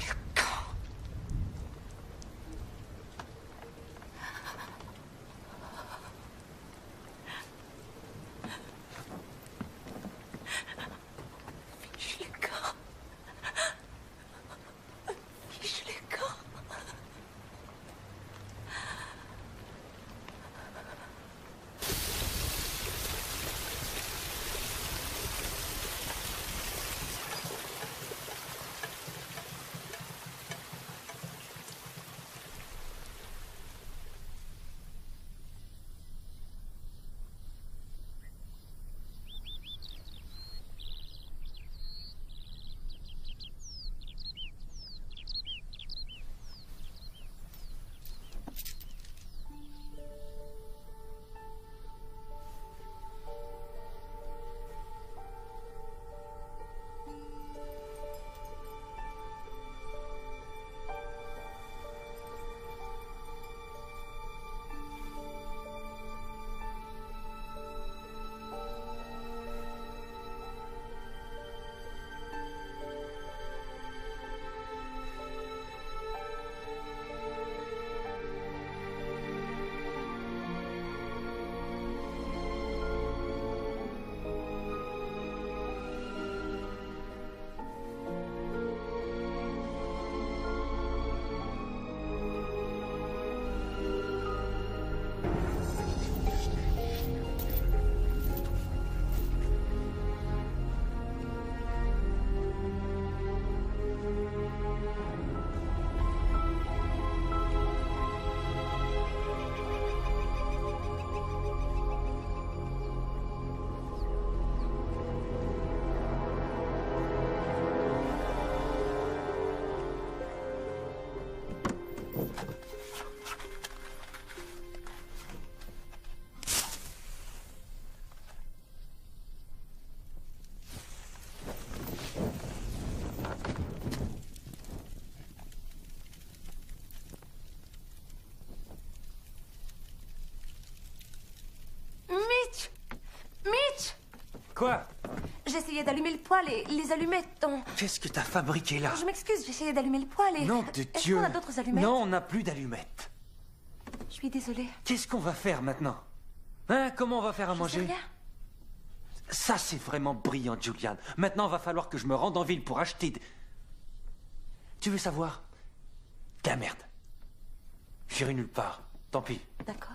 Mitch! Mitch! Quoi? J'essayais d'allumer le poêle et les allumettes ont... Qu'est-ce que t'as fabriqué là? Je m'excuse, j'essayais d'allumer le poêle et... Nom de Est-ce Dieu! qu'on a d'autres allumettes? Non, on n'a plus d'allumettes. Je suis désolée. Qu'est-ce qu'on va faire maintenant? Hein? Comment on va faire à Je sais manger? rien. Ça, c'est vraiment brillant, Julian. Maintenant, va falloir que je me rende en ville pour acheter... Tu veux savoir? De la merde. J'irai nulle part. Tant pis. D'accord.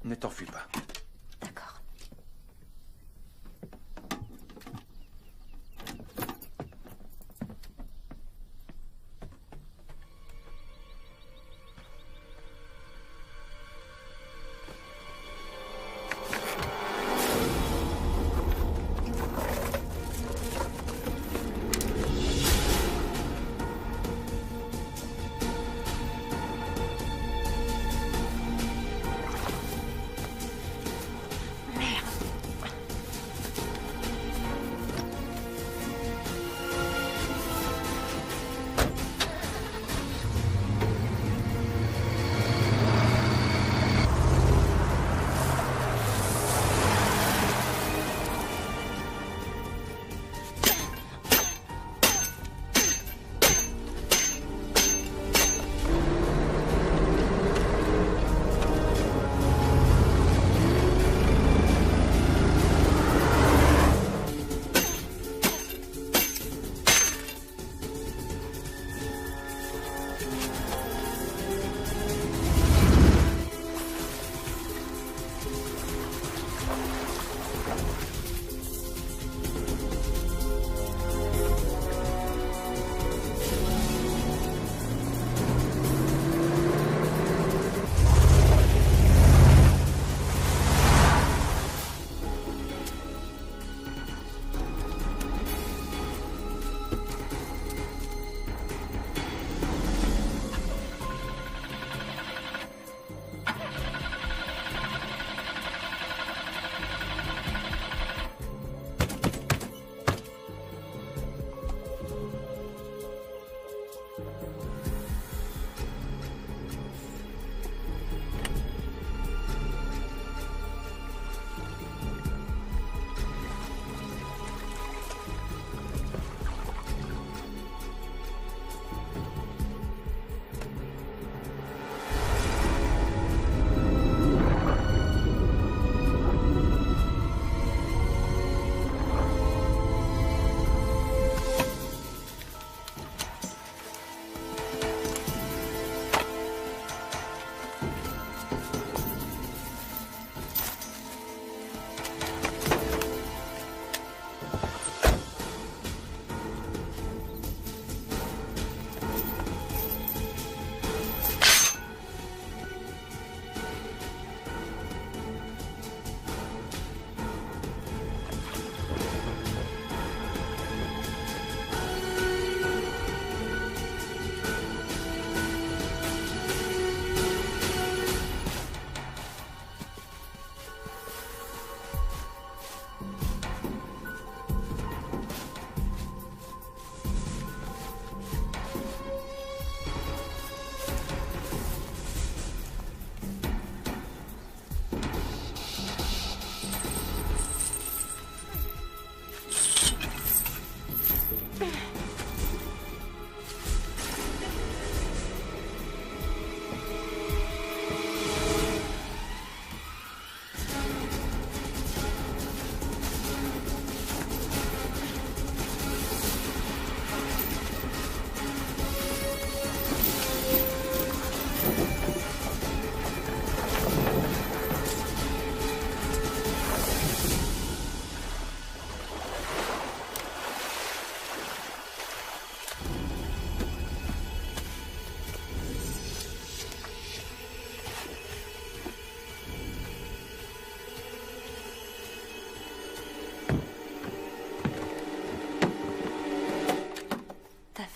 Ne t'enfuis pas. D'accord.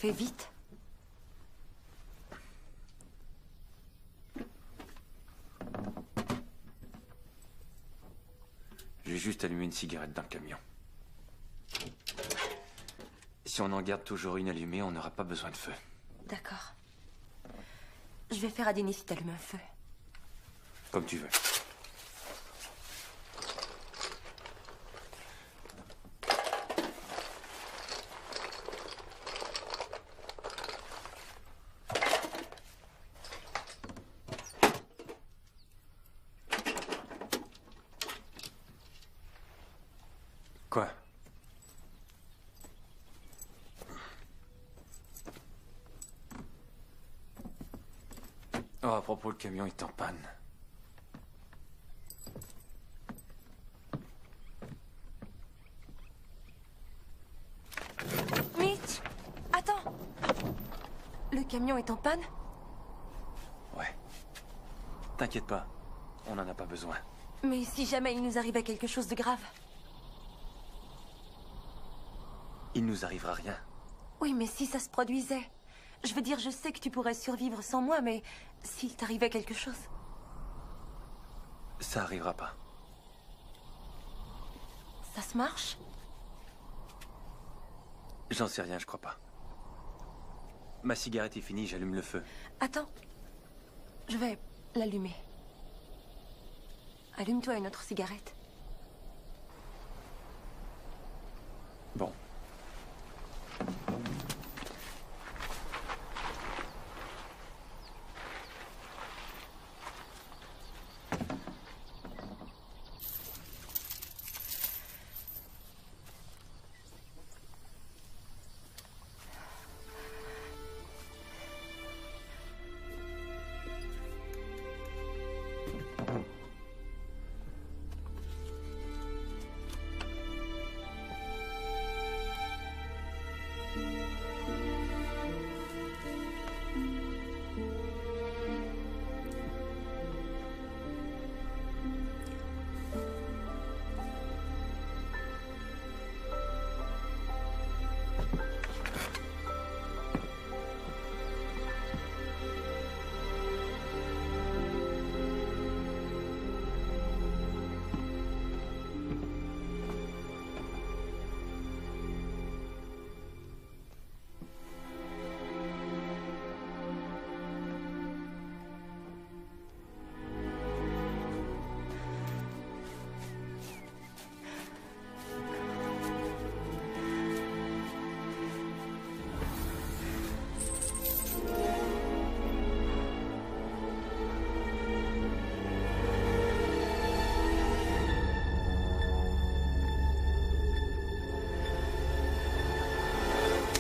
Fais vite. J'ai juste allumé une cigarette dans le camion. Si on en garde toujours une allumée, on n'aura pas besoin de feu. D'accord. Je vais faire à dîner si t'allumes un feu. Comme tu veux. Quoi? Oh, à propos, le camion est en panne. Mitch! Attends! Le camion est en panne? Ouais. T'inquiète pas, on n'en a pas besoin. Mais si jamais il nous arrivait quelque chose de grave? Il nous arrivera rien. Oui, mais si ça se produisait... Je veux dire, je sais que tu pourrais survivre sans moi, mais s'il t'arrivait quelque chose... Ça arrivera pas. Ça se marche? J'en sais rien, je crois pas. Ma cigarette est finie, j'allume le feu. Attends. Je vais l'allumer. Allume-toi une autre cigarette. Bon.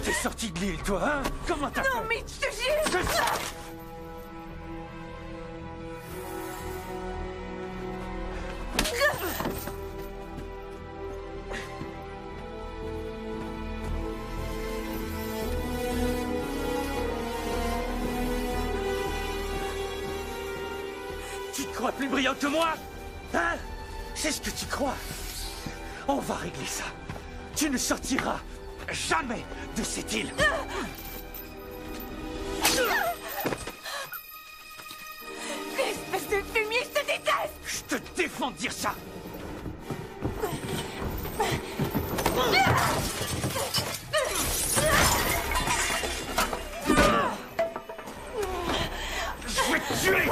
T'es sorti de l'île, toi, hein? Comment t'as fait? Non, Mitch, je te jure! Tu te crois plus brillante que moi? Hein? C'est ce que tu crois? On va régler ça. Tu ne sortiras jamais de cette île. Espèce de fumier, je te déteste! Je te défends de dire ça. Je vais te tuer.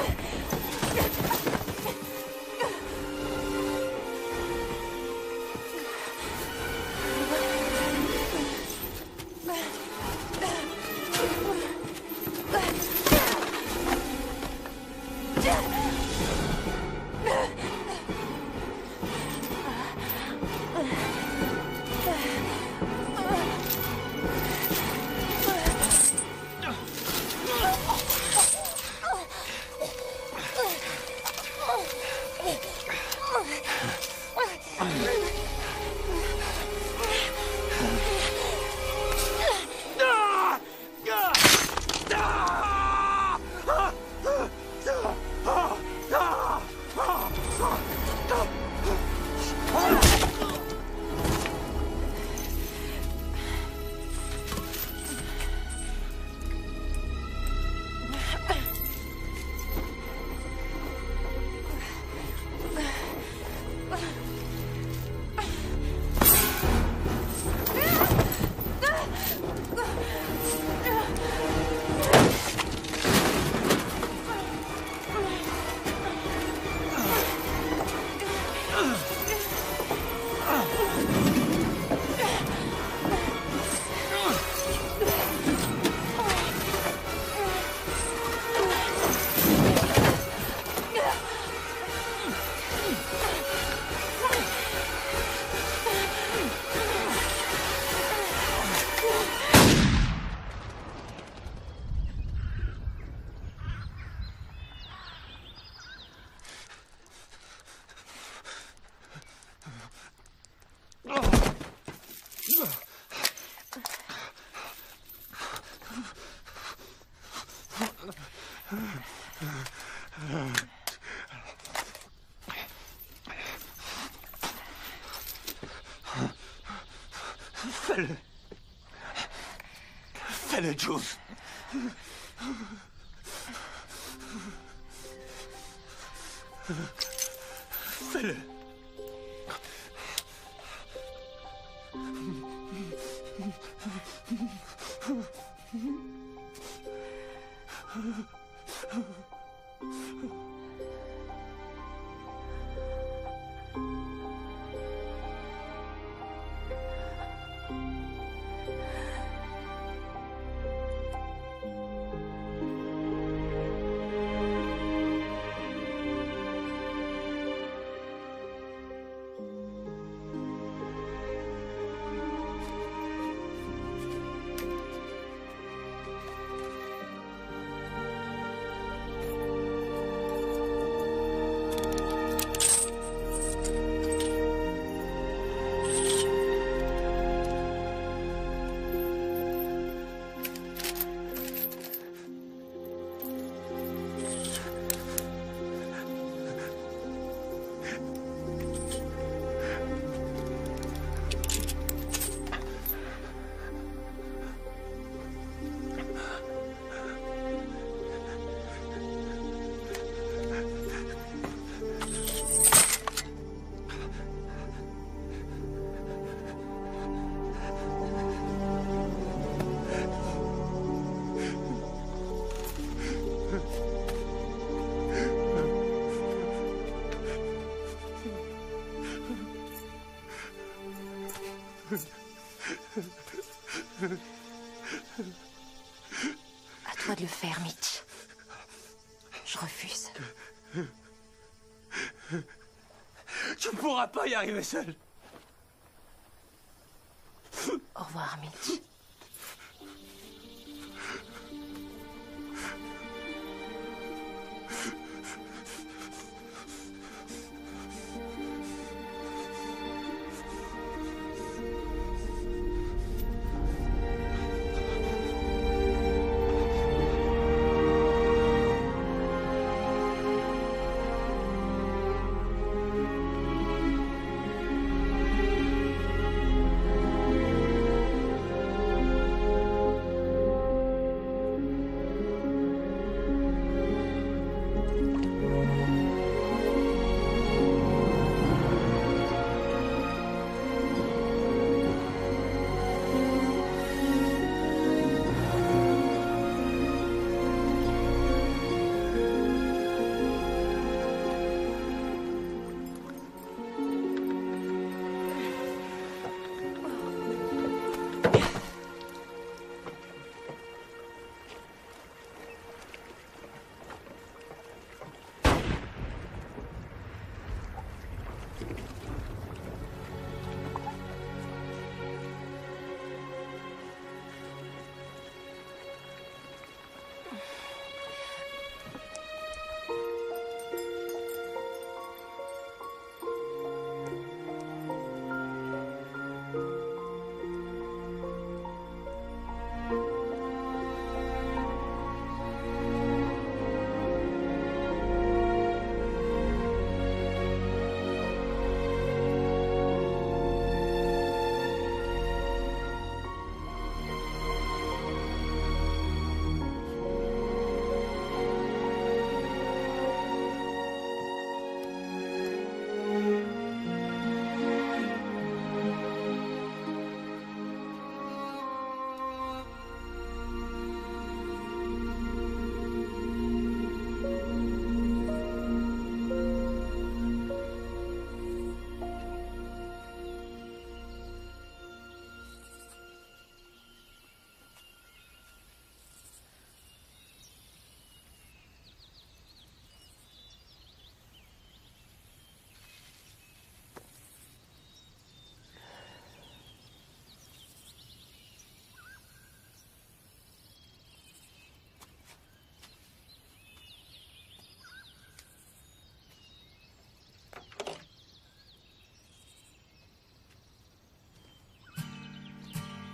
Fais-le. Fais-le, Jules. Fais-le. À toi de le faire, Mitch. Je refuse. Tu ne pourras pas y arriver seul. Au revoir, Mitch.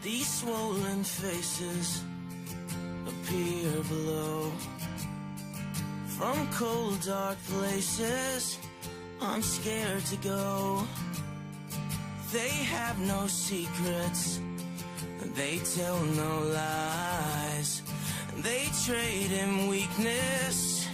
These swollen faces appear below. From cold, dark places, I'm scared to go. They have no secrets, they tell no lies. They trade in weakness,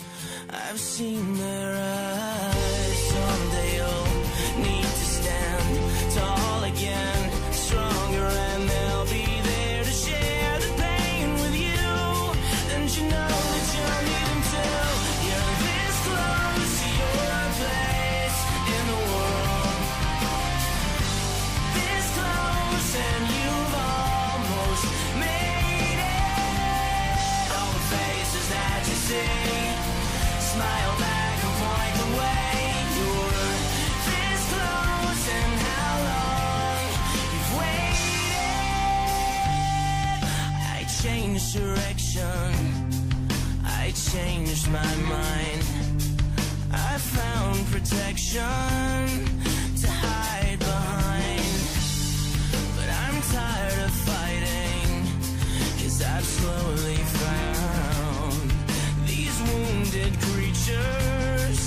I've seen their eyes. Someday you'll need to stand tall again, stronger, and they'll be there to share the pain with you. And you know that you'll need them too. You're this close to your place in the world, this close, and you've almost made it. All the faces that you see, smile back and point the way. You're this close, and how long you've waited. I changed direction, I changed my mind. I found protection to hide behind. But I'm tired of fighting, 'cause I've slowly found these wounded creatures,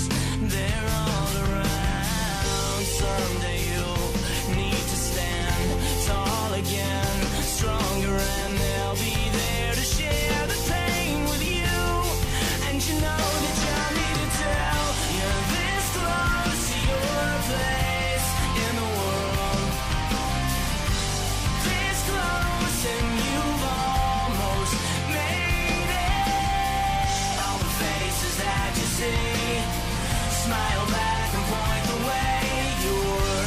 they're all around. Someday you'll need to stand tall again, stronger, and they'll be there to share the pain with you. And you know that you'll need to tell. You're this close to your place in the world, this close, and you've almost made it. All the faces that you see, smile back and point the way. You're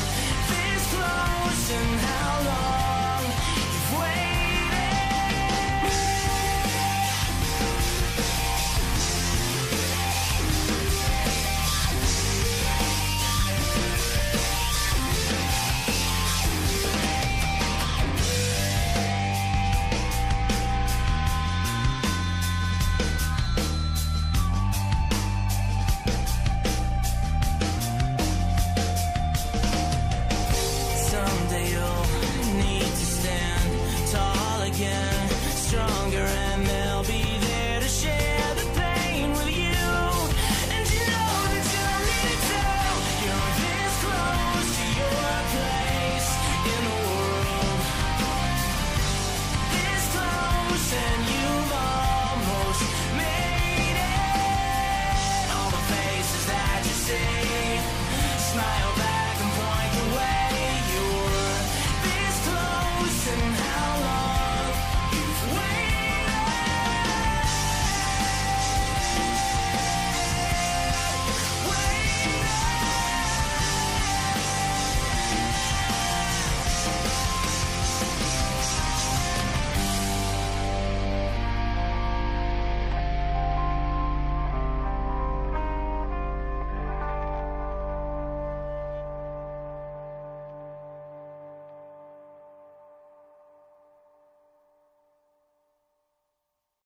this close, and how long you've waited. Someday you'll need to stand tall again,